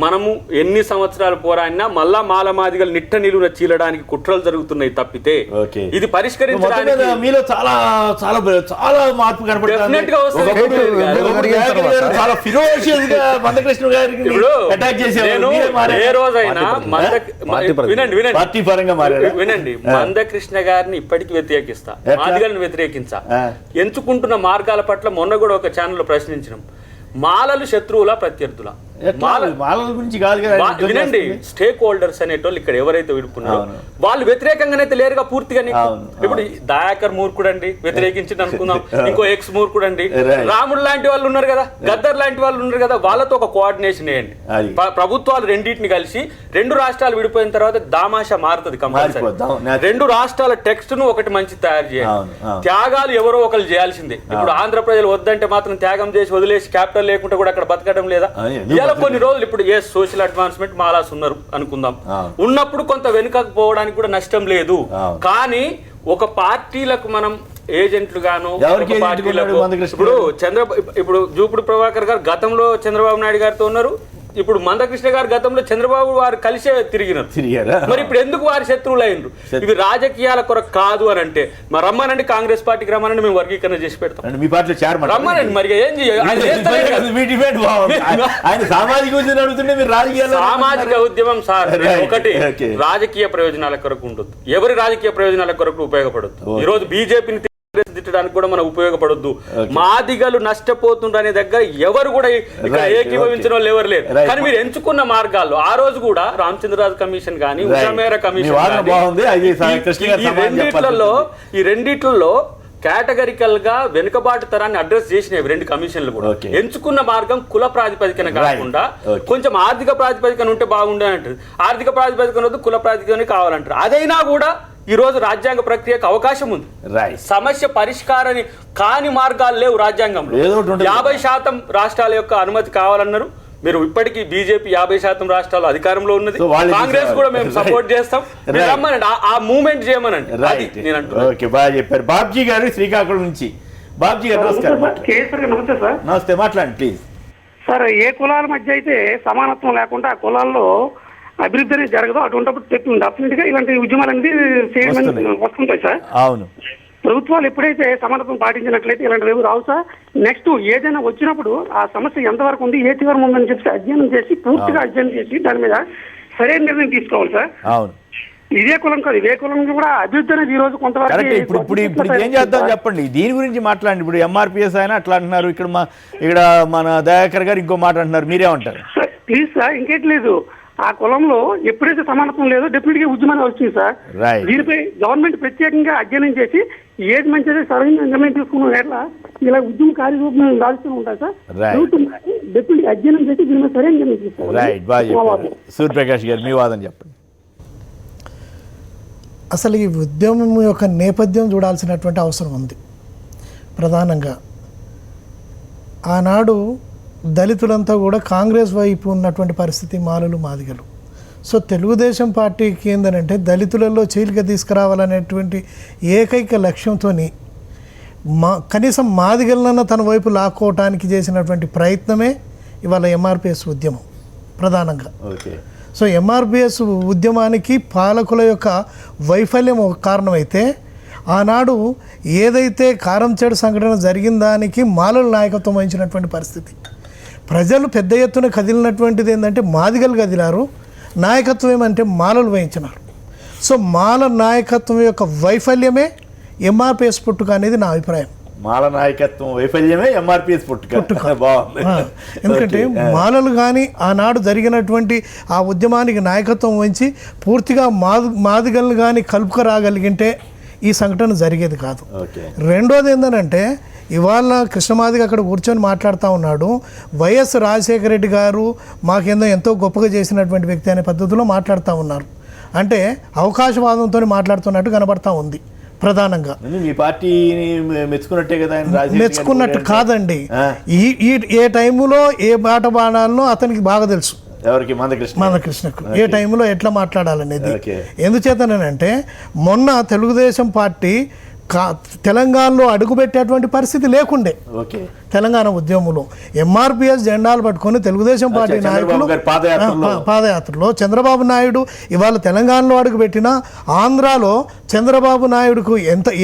మనము ఎన్ని సంవత్సరాలు పోరాడినా మళ్ళా మాలమాదిగలు నిట్ట నిలువున చీలడానికి కుట్రలు జరుగుతున్నాయి తప్పితే ఇది పరిష్కరించడానికి
మీలో చాలా చాలా చాలా మార్పు కనపడుతుంది.
వినండి, మందకృష్ణ గారిని ఇప్పటికీ వ్యతిరేకిస్తా, మాదిగలను వ్యతిరేకించా. ఎంచుకుంటున్న మార్గాల పట్ల మొన్న కూడా ఒక ఛానల్లో ప్రశ్నించినాం. మాలలు శత్రువుల ప్రత్యర్థుల
గురించి కాదు కదా.
వినండి, స్టేక్ హోల్డర్స్ అనేటోళ్ళు ఇక్కడ ఎవరైతే విడుకున్నారో వాళ్ళు వ్యతిరేకంగానైతే లేరుగా పూర్తిగా. ఇప్పుడు దయాకర్ మూర్ఖుడు అండి, వ్యతిరేకించింది అనుకుందాం. ఇంకో ఎక్స్ మూర్ఖుడు అండి, రాముడు లాంటి వాళ్ళు ఉన్నారు కదా, గద్దర్ లాంటి వాళ్ళు ఉన్నారు కదా, వాళ్ళతో ఒక కోఆర్డినేషన్ వేయండి. ప్రభుత్వాలు రెండింటిని కలిసి 2 రాష్ట్రాలు విడిపోయిన తర్వాత దామాషా మారుతుంది కంపల్సరీ. 2 రాష్ట్రాల టెక్స్ట్ ను ఒకటి మంచి తయారు చేయాలి. త్యాగాలు ఎవరో ఒకరు చేయాల్సిందే. ఇప్పుడు ఆంధ్ర ప్రజలు వద్దంటే మాత్రం త్యాగం చేసి వదిలేసి క్యాపిటల్ లేకుండా కూడా అక్కడ బతకడం లేదా? కొన్ని రోజులు ఇప్పుడు సోషల్ అడ్వాన్స్మెంట్ మాలాస్ ఉన్నారు అనుకుందాం, ఉన్నప్పుడు కొంత వెనుకకు పోవడానికి కూడా నష్టం లేదు. కానీ ఒక పార్టీలకు మనం ఏజెంట్లు గాను, ఇప్పుడు జూపుడు ప్రభాకర్ గారు గతంలో చంద్రబాబు నాయుడు గారితో ఉన్నారు, ఇప్పుడు మందకృష్ణ గారు గతంలో చంద్రబాబు వారు కలిసే తిరిగినారు. మరి ఇప్పుడు ఎందుకు వారి శత్రువులు అయినరు? ఇవి రాజకీయాల కొరకు కాదు అని అంటే మరి రమ్మనండి, కాంగ్రెస్ పార్టీకి రమ్మనండి, మేము వర్గీకరణ చేసి పెడతాం.
మీ పార్టీలో
రమ్మనండి. మరి ఏం సామాజిక ఉద్యమం సార్ ఒకటి రాజకీయ ప్రయోజనాల కొరకు ఉండదు, ఎవరి రాజకీయ ప్రయోజనాల కొరకు ఉపయోగపడదు. ఈ రోజు బీజేపీని తిట్టడానికి కూడా మనం ఉపయోగపడొద్దు. మాదిగలు నష్టపోతుండ్రు అనే దగ్గర ఎవరు కూడా ఇక్కడ ఏకీభవించిన వాళ్ళు ఎవరు లేరు. కానీ మీరు ఎంచుకున్న మార్గాల్లో ఆ రోజు కూడా రామచంద్రరాజు కమిషన్ కానీ, ఉషామేర కమిషన్ ఈ రెండిట్లలో కేటగరికల్ గా వెనుకబాటు తరాన్ని అడ్రస్ చేసినవి 2 కమిషన్లు కూడా. ఎంచుకున్న మార్గం కుల ప్రాతిపదికన కాకుండా కొంచెం ఆర్థిక ప్రాతిపదికన ఉంటే బాగుండే అంటారు, ఆర్థిక ప్రాతిపదికన వద్దు కుల ప్రాతిపదికన కావాలంటారు. అదైనా కూడా ఈ రోజు రాజ్యాంగ ప్రక్రియకు అవకాశం ఉంది. సమస్య పరిష్కారాన్ని కాని మార్గాలు లేవు రాజ్యాంగంలో. 50% రాష్ట్రాల యొక్క అనుమతి కావాలన్నారు. మీరు ఇప్పటికీ బీజేపీ 50% రాష్ట్రాలు అధికారంలో ఉన్నది, కాంగ్రెస్ కూడా మేము సపోర్ట్ చేస్తాం. రమ్మనండి, ఆ మూవ్మెంట్ చేయమనండి. నేను అంటున్నాను.
బాగా చెప్పారు. బాబ్జీ గారు శ్రీకాకుళం నుంచి. బాబ్జీ గారు నమస్కారం.
నమస్తే సార్.
నమస్తే, మాట్లాడండి ప్లీజ్.
సార్, ఏ కులాల మధ్య అయితే సమానత్వం లేకుండా ఆ కులాల్లో అభివృద్ధి అనేది జరగదు, అటువంటిప్పుడు డెఫినెట్ గా ఇలాంటి ఉద్యమాలు అనేది వస్తుంటాయి సార్.
అవును,
ప్రభుత్వాలు ఎప్పుడైతే సమానత్వం పాటించినట్లయితే ఇలాంటివి ఏమి రావు సార్. నెక్స్ట్ ఏదైనా వచ్చినప్పుడు ఆ సమస్య ఎంతవరకు ఉంది, ఏ తీవ్రం ఉందని చెప్పి అధ్యయనం చేసి పూర్తిగా అధ్యయనం చేసి దాని మీద సరైన నిర్ణయం తీసుకోవాలి సార్.
అవును,
ఇదే కులం కాదు, ఇదే కులం కూడా అభివృద్ధి అనేది ఈ రోజు కొంతవరకు.
ఇప్పుడు ఏం చేద్దాం చెప్పండి, దీని గురించి మాట్లాడండి. ఇప్పుడు ఎంఆర్పిఎస్ అయినా అట్లా అంటున్నారు, ఇక్కడ మన దయాకర్ గారు ఇంకో మాట అంటున్నారు, మీరేమంటారు?
ప్లీజ్ సార్, ఇంకేం లేదు, ఆ కులంలో ఎప్పుడైతే సమానత్వం లేదో డెఫినెట్ గా ఉద్యమాలు వచ్చింది సార్. దీనిపై గవర్నమెంట్ ప్రత్యేకంగా అధ్యయనం చేసి ఏది మంచిది సరైన నిర్ణయం తీసుకున్న ఎట్లా ఇలా ఉద్యమ కార్యరూపం దాల్స్తూ ఉంటాయి సార్. డెఫినెట్ అధ్యయనం చేసి దీని మీద సరైన నిర్ణయం తీసుకోవాలి.
సూర్యప్రకాష్ గారు మీ వాదన చెప్పండి.
అసలు ఈ ఉద్యమం యొక్క నేపథ్యం చూడాల్సినటువంటి అవసరం ఉంది. ప్రధానంగా ఆనాడు దళితులంతా కూడా కాంగ్రెస్ వైపు ఉన్నటువంటి పరిస్థితి, మాలలు మాదిగలు. సో తెలుగుదేశం పార్టీకి ఏంటంటే దళితులలో చీలిక తీసుకురావాలనేటువంటి ఏకైక లక్ష్యంతో కనీసం మాదిగలనన్న తన వైపు లాక్కోవటానికి చేసినటువంటి ప్రయత్నమే ఇవాళ ఎంఆర్పిఎస్ ఉద్యమం ప్రధానంగా. సో ఎంఆర్పిఎస్ ఉద్యమానికి పాలకుల యొక్క వైఫల్యం ఒక కారణమైతే, ఆనాడు ఏదైతే కారంచేడు సంఘటన జరిగిన దానికి మాలల నాయకత్వం వహించినటువంటి పరిస్థితి. ప్రజలు పెద్ద ఎత్తున కదిలినటువంటిది ఏంటంటే మాదిగలు కదిలారు, నాయకత్వం ఏమంటే మాలలు వహించినారు. సో మాల నాయకత్వం యొక్క వైఫల్యమే ఎంఆర్పిఎస్ పుట్టుక అనేది నా అభిప్రాయం.
మాల నాయకత్వం వైఫల్యమే ఎంఆర్పిఎస్ పుట్టుక. బాగుంది.
ఎందుకంటే మాలలు కానీ ఆనాడు జరిగినటువంటి ఆ ఉద్యమానికి నాయకత్వం వహించి పూర్తిగా మాదిగలను కానీ కలుపుకరాగలిగింటే ఈ సంఘటన జరిగేది కాదు. రెండోది ఏంటంటే ఇవాళ కృష్ణమాదిగ అక్కడ కూర్చొని మాట్లాడుతూ ఉన్నాడు, వైఎస్ రాజశేఖర రెడ్డి గారు మాకేందో ఎంతో గొప్పగా చేసినటువంటి వ్యక్తి అనే పద్ధతిలో మాట్లాడుతూ ఉన్నారు. అంటే అవకాశవాదంతో మాట్లాడుతున్నట్టు కనబడతా ఉంది. ప్రధానంగా
మీ పార్టీని మెచ్చుకున్నట్టే కదా?
మెచ్చుకున్నట్టు కాదండి. ఈ ఏ టైములో ఏ బాట బాడాలనో అతనికి బాగా తెలుసు.
ఎవరికి?
మందకృష్ణకు ఏ టైంలో ఎట్లా మాట్లాడాలనేది. ఎందుచేతనంటే మొన్న తెలుగుదేశం పార్టీ తెలంగాణలో అడుగుపెట్టేటువంటి పరిస్థితి లేకుండే. తెలంగాణ ఉద్యమంలో ఎంఆర్పిఎస్ జెండాలు పట్టుకొని తెలుగుదేశం పార్టీ నాయకులు పాదయాత్రలో చంద్రబాబు నాయుడు ఇవాళ తెలంగాణలో అడుగుపెట్టిన ఆంధ్రాలో చంద్రబాబు నాయుడుకు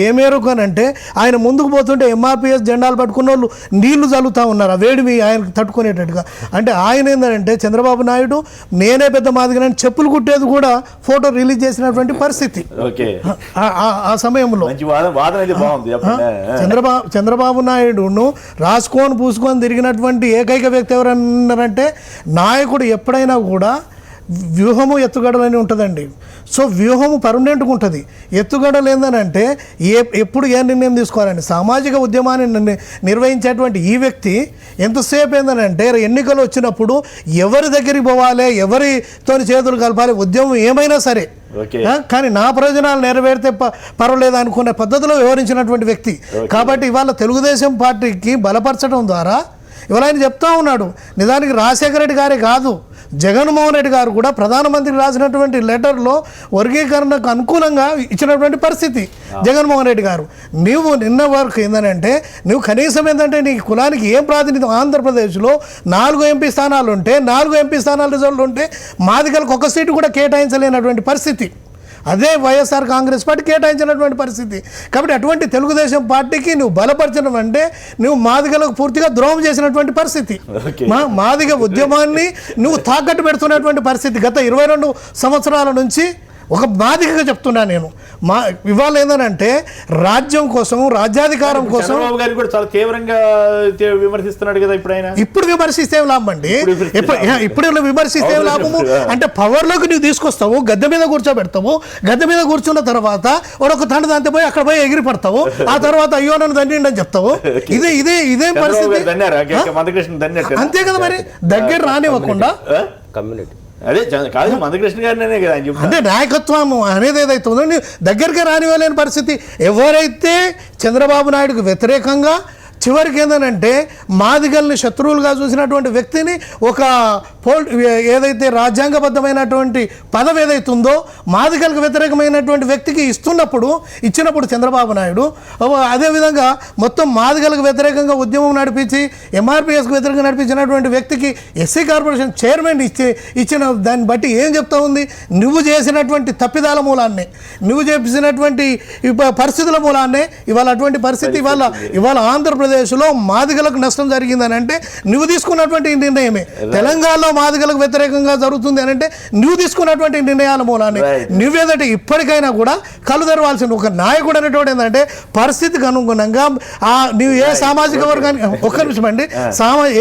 ఏ మేరకు అని అంటే ఆయన ముందుకు పోతుంటే ఎంఆర్పిఎస్ జెండాలు పట్టుకున్న వాళ్ళు నీళ్లు చల్లుతూ ఉన్నారు, ఆ వేడిమి ఆయన తట్టుకునేటట్టుగా. అంటే ఆయన ఏంటంటే చంద్రబాబు నాయుడు నేనే పెద్ద మాదిగనని చెప్పులు కుట్టేది కూడా ఫోటో రిలీజ్ చేసినటువంటి పరిస్థితి ఆ సమయంలో. చంద్రబాబు నాయుడును రాసుకొని పూసుకొని తిరిగినటువంటి ఏకైక వ్యక్తి ఎవరన్నారంటే నాయకుడు ఎప్పుడైనా కూడా వ్యూహము ఎత్తుగడలని ఉంటుందండి. సో వ్యూహము పర్మనెంట్గా ఉంటుంది. ఎత్తుగడలు ఏందనంటే ఎప్పుడు ఏ నిర్ణయం తీసుకోవాలండి. సామాజిక ఉద్యమాన్ని నిర్వహించేటువంటి ఈ వ్యక్తి ఎంతసేపు ఏందనంటే ఎన్నికలు వచ్చినప్పుడు ఎవరి దగ్గరికి పోవాలి, ఎవరితో చేతులు కలపాలి, ఉద్యమం ఏమైనా సరే కానీ నా ప్రయోజనాలు నెరవేరితే పర్వాలేదు అనుకునే పద్ధతిలో వ్యవహరించినటువంటి వ్యక్తి. కాబట్టి ఇవాళ తెలుగుదేశం పార్టీకి బలపరచడం ద్వారా ఇవాళ ఆయన చెప్తా ఉన్నాడు, నిజానికి రాజశేఖర రెడ్డి గారే కాదు జగన్మోహన్ రెడ్డి గారు కూడా ప్రధానమంత్రికి రాసినటువంటి లెటర్లో వర్గీకరణకు అనుకూలంగా ఇచ్చినటువంటి పరిస్థితి జగన్మోహన్ రెడ్డి గారు. నువ్వు నిన్న వరకు ఏంటంటే నువ్వు కనీసం ఏంటంటే నీ కులానికి ఏం ప్రాతినిధ్యం, ఆంధ్రప్రదేశ్లో 4 ఎంపీ స్థానాలు ఉంటే 4 ఎంపీ స్థానాల రిజల్ట్ ఉంటే మాదిగలకు ఒక సీటు కూడా కేటాయించలేనటువంటి పరిస్థితి. అదే వైఎస్ఆర్ కాంగ్రెస్ పార్టీ కేటాయించినటువంటి పరిస్థితి. కాబట్టి అటువంటి తెలుగుదేశం పార్టీకి నువ్వు బలపరచడం అంటే నువ్వు మాదిగలకు పూర్తిగా ద్రోహం చేసినటువంటి పరిస్థితి. మాదిగ ఉద్యమాన్ని నువ్వు తాకట్టు పెడుతున్నటువంటి పరిస్థితి. గత 22 సంవత్సరాల నుంచి ఒక మాదిగగా చెప్తున్నా నేను. ఇవాళ ఏంటంటే రాజ్యం కోసం, రాజ్యాధికారం కోసం
కూడా చాలా తీవ్రంగా విమర్శిస్తున్నాడు కదా.
ఇప్పుడు విమర్శిస్తే లాభం అండి. ఇప్పుడు విమర్శిస్తే లాభము అంటే పవర్లోకి నువ్వు తీసుకొస్తావు, గద్దె మీద కూర్చోబెడతావు, గద్దె మీద కూర్చున్న తర్వాత ఒక తండ్రి దాంతో పోయి అక్కడ పోయి ఎగిరి పడతావు, ఆ తర్వాత అయ్యో నన్ను దండి అని చెప్తావు. ఇదే పరిస్థితి. అంతే కదా మరి. దగ్గర రానివ్వకుండా
కమ్యూనిటీ అదే కాదు మందకృష్ణ గారినే కదా అని చెప్పి
అంటే నాయకత్వం అనేది ఏదైతే ఉందో దగ్గరికి రానివ్వలేని పరిస్థితి. ఎవరైతే చంద్రబాబు నాయుడుకు వ్యతిరేకంగా చివరికి ఏంటంటే మాదిగల్ని శత్రువులుగా చూసినటువంటి వ్యక్తిని ఒక ఏదైతే రాజ్యాంగబద్ధమైనటువంటి పదవి ఏదైతుందో మాదిగలకు వ్యతిరేకమైనటువంటి వ్యక్తికి ఇచ్చినప్పుడు చంద్రబాబు నాయుడు అదేవిధంగా మొత్తం మాదిగలకు వ్యతిరేకంగా ఉద్యమం నడిపించి ఎంఆర్పిఎస్కి వ్యతిరేకంగా నడిపించినటువంటి వ్యక్తికి ఎస్సీ కార్పొరేషన్ చైర్మన్ ఇచ్చిన దాన్ని బట్టి ఏం చెప్తా ఉంది, నువ్వు చేసినటువంటి తప్పిదాల మూలాన్ని, నువ్వు చేసినటువంటి పరిస్థితుల మూలాన్నే ఇవాళ అటువంటి పరిస్థితి ఇవాళ ఆంధ్రప్రదేశ్లో మాదిగలకు నష్టం జరిగిందని అంటే నువ్వు తీసుకున్నటువంటి నిర్ణయమే. తెలంగాణలో మాదిగలకు వ్యతిరేకంగా జరుగుతుంది అని అంటే నువ్వు తీసుకున్నటువంటి నిర్ణయాల మూలాన్ని నువ్వేదంటే ఇప్పటికైనా కూడా కళ్ళు తెరవాల్సింది. ఒక నాయకుడు అనేటువంటి ఏంటంటే పరిస్థితికి అనుగుణంగా నువ్వు ఏ సామాజిక వర్గానికి ఒక్క నిమిషం అండి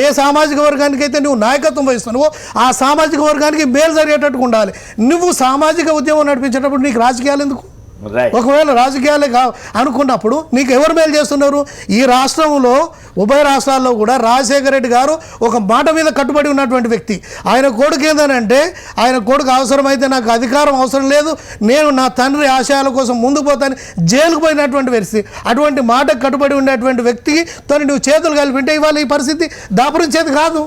ఏ సామాజిక వర్గానికి అయితే నువ్వు నాయకత్వం వహిస్తున్నావో ఆ సామాజిక వర్గానికి మేలు జరిగేటట్టుగా ఉండాలి. నువ్వు సామాజిక ఉద్యమం నడిపించేటప్పుడు నీకు రాజకీయాలు ఎందుకు?
Right.
ఒకవేళ రాజకీయాలే అనుకున్నప్పుడు నీకు ఎవరు మేలు చేస్తున్నారు? ఈ రాష్ట్రంలో ఉభయ రాష్ట్రాల్లో కూడా రాజశేఖర రెడ్డి గారు ఒక మాట మీద కట్టుబడి ఉన్నటువంటి వ్యక్తి. ఆయన కొడుకు ఏంటంటే ఆయన కొడుకు అవసరమైతే నాకు అధికారం అవసరం లేదు, నేను నా తండ్రి ఆశయాల కోసం ముందుకు పోతాను జైలుకు పోయినటువంటి వ్యక్తి. అటువంటి మాటకు కట్టుబడి ఉండేటువంటి వ్యక్తితో నువ్వు చేతులు కలిపింటే ఇవాళ ఈ పరిస్థితి దాపురించేది కాదు.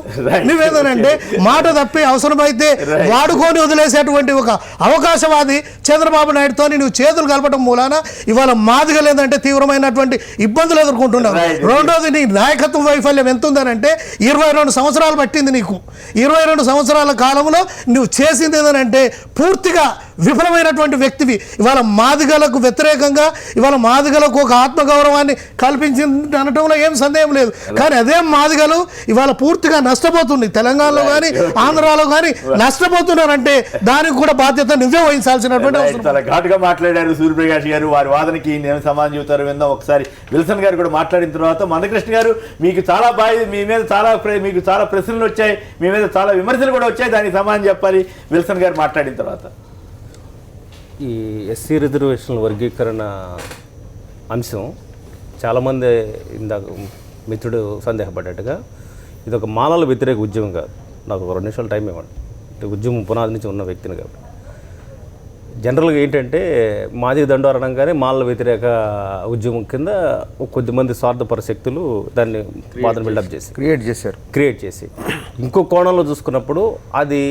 నువ్వేంటంటే మాట తప్పి అవసరమైతే వాడుకొని వదిలేసేటువంటి ఒక అవకాశవాది చంద్రబాబు నాయుడుతో నువ్వు చేతులు కలపడం మూలాన ఇవాళ మాదిగ లేదంటే తీవ్రమైనటువంటి ఇబ్బందులు ఎదుర్కొంటున్నావు. రెండోది నీ నాయకత్వ వైఫల్యం ఎంత ఉందనంటే 22 సంవత్సరాలు పట్టింది నీకు. 22 సంవత్సరాల కాలంలో నువ్వు చేసింది ఏంటంటే పూర్తిగా విఫలమైనటువంటి వ్యక్తివి. ఇవాళ మాదిగలకు వ్యతిరేకంగా ఇవాళ మాదిగలకు ఒక ఆత్మగౌరవాన్ని కల్పించింది అనటంలో ఏం సందేహం లేదు. కానీ అదే మాదిగలు ఇవాళ పూర్తిగా నష్టపోతుంది. తెలంగాణలో కానీ ఆంధ్రాలో కానీ నష్టపోతున్నారంటే దానికి కూడా బాధ్యత నువ్వే వహించాల్సినటువంటి అవసరం.
చాలా ఘాటుగా మాట్లాడారు సూర్యప్రకాష్ గారు. వారి వాదనకి నేను సమాధానం చెబుతారు విందాం. ఒకసారి విల్సన్ గారు కూడా మాట్లాడిన తర్వాత మందకృష్ణ గారు మీకు చాలా మీ మీద మీకు చాలా ప్రశ్నలు వచ్చాయి, మీ మీద చాలా విమర్శలు కూడా వచ్చాయి, దానికి సమాధానం చెప్పాలి విల్సన్ గారు మాట్లాడిన తర్వాత.
ఈ ఎస్సీ రిజర్వేషన్ల వర్గీకరణ అంశం చాలామంది ఇందాక మిత్రుడు సందేహపడ్డట్టుగా ఇది ఒక మాలల వ్యతిరేక ఉద్యమం కాదు. నాకు ఒక 2 నిమిషాలు టైం ఇవ్వండి. ఉద్యమం పునాది నుంచి ఉన్న వ్యక్తిని కాబట్టి జనరల్గా ఏంటంటే మాదిగ దండోర అనగానే మాలల వ్యతిరేక ఉద్యమం కింద కొద్దిమంది స్వార్థపర శక్తులు దాన్ని వాదన బిల్డప్ చేసి క్రియేట్ చేసి ఇంకో కోణంలో చూసుకున్నప్పుడు అది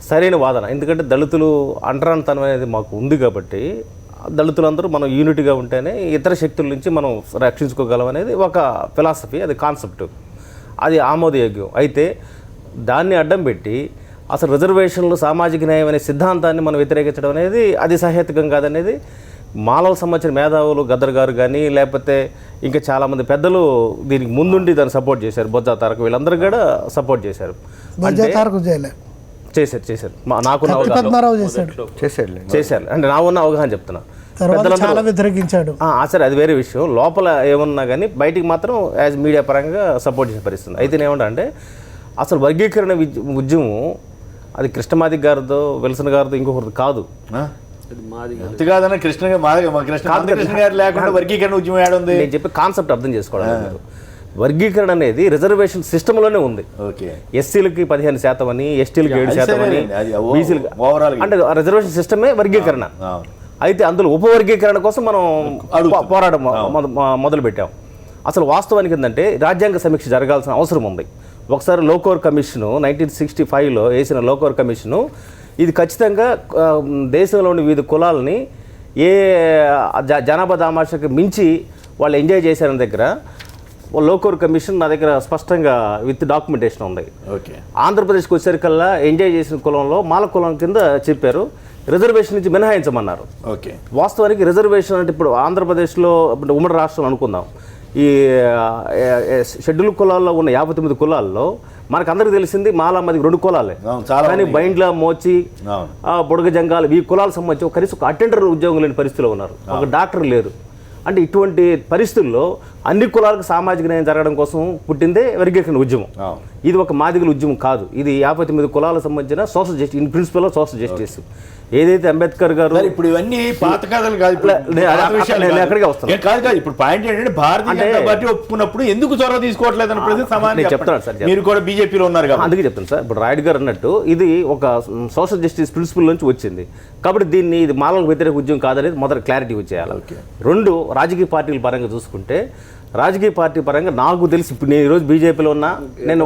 సరైన వాదన. ఎందుకంటే దళితులు అంటరానితనం అనేది మాకు ఉంది కాబట్టి దళితులందరూ మనం యూనిటీగా ఉంటేనే ఇతర శక్తుల నుంచి మనం రక్షించుకోగలం అనేది ఒక ఫిలాసఫీ, అది కాన్సెప్ట్, అది ఆమోదయోగ్యం. అయితే దాన్ని అడ్డం పెట్టి అసలు రిజర్వేషన్లు సామాజిక న్యాయం అనే సిద్ధాంతాన్ని మనం వ్యతిరేకించడం అనేది అది సహేతుకం కాదనేది మాలలకు సంబంధించిన మేధావులు గద్దర్ గారు కానీ లేకపోతే ఇంకా చాలామంది పెద్దలు దీనికి ముందుండి దాన్ని సపోర్ట్ చేశారు. బొజ్జా తారక వీళ్ళందరూ కూడా సపోర్ట్ చేశారు. చేశారు నాకున్న అవగాహన చేశారు అంటే నా ఉన్న అవగాహన చెప్తున్నా. సరే అది వేరే విషయం. లోపల ఏమన్నా కానీ బయటికి మాత్రం యాజ్ మీడియా పరంగా సపోర్ట్ చేసే పరిస్థితి. అయితే నేనేమంటా అంటే అసలు వర్గీకరణ ఉద్యమం అది కృష్ణమాది గారితో విల్సన్ గారితో ఇంకొకరిది కాదు. నేను చెప్పే కాన్సెప్ట్ అర్థం చేసుకోవడం. వర్గీకరణ అనేది రిజర్వేషన్ సిస్టంలోనే ఉంది. ఎస్సీలకి 15% అని, ఎస్టీలకి 7% అని, బీసీలకి అంటే రిజర్వేషన్ సిస్టమే వర్గీకరణ. అయితే అందులో ఉపవర్గీకరణ కోసం మనం పోరాటం మొదలుపెట్టాం. అసలు వాస్తవానికి ఏంటంటే రాజ్యాంగ సమీక్ష జరగాల్సిన అవసరం ఉంది. ఒకసారి లోకోర్ కమిషను 1965లో వేసిన లోకోర్ కమిషను ఇది ఖచ్చితంగా దేశంలోని వివిధ కులాలని ఏ జనాభా దామాషకి మించి వాళ్ళు ఎంజాయ్ చేశారని దగ్గర లోకోర్ కమిషన్ నా దగ్గర స్పష్టంగా విత్ డాక్యుమెంటేషన్ ఉంది. ఆంధ్రప్రదేశ్కి వచ్చేసరికల్లా ఎంజాయ్ చేసిన కులంలో మాల కులం కింద చెప్పారు, రిజర్వేషన్ నుంచి మినహాయించమన్నారు. వాస్తవానికి రిజర్వేషన్ అంటే ఇప్పుడు ఆంధ్రప్రదేశ్లో ఉమ్మడి రాష్ట్రం అనుకుందాం, ఈ షెడ్యూల్ కులాల్లో ఉన్న 59 కులాల్లో మనకు అందరికి తెలిసింది మాలామదికి 2 కులాలే. కానీ బైండ్ల, మోచి, బుడగ జంగాలు ఈ కులాలకు సంబంధించి కనీసం ఒక అటెండర్ ఉద్యోగం లేని పరిస్థితిలో ఉన్నారు, ఒక డాక్టర్ లేరు. అంటే ఇటువంటి పరిస్థితుల్లో అన్ని కులాలకు సామాజిక న్యాయం జరగడం కోసం పుట్టిందే వర్గీకరణ ఉద్యమం. ఇది ఒక మాదిగల ఉద్యమం కాదు. ఇది 59 కులాలకు సంబంధించిన social justice, in principle of social justice. ఏదైతే అంబేద్కర్ గారు
ఇప్పుడు ఇవన్నీ పాత కథలు కాదు,
ఎక్కడికి వస్తాను
కాదు. ఇప్పుడు పాయింట్ ఏంటంటే భారతీయ జనతా పార్టీ ఒప్పుకున్నప్పుడు ఎందుకు చొరవ తీసుకోవట్లేదు అన్న సమాధానం చెప్తున్నాను సార్. మీరు కూడా బీజేపీలో ఉన్నారు కదా, అందుకే
చెప్తాను సార్. ఇప్పుడు రాయుడు గారు అన్నట్టు ఇది ఒక సోషల్ జస్టిస్ ప్రిన్సిపల్ నుంచి వచ్చింది కాబట్టి దీన్ని ఇది మాలకు వ్యతిరేక ఉద్యమం కాదనేది మొదట క్లారిటీ వచ్చేయాలి. 2 రాజకీయ పార్టీల పరంగా చూసుకుంటే, రాజకీయ పార్టీ పరంగా నాకు తెలిసి ఇప్పుడు నేను ఈరోజు బీజేపీలో ఉన్నా నేను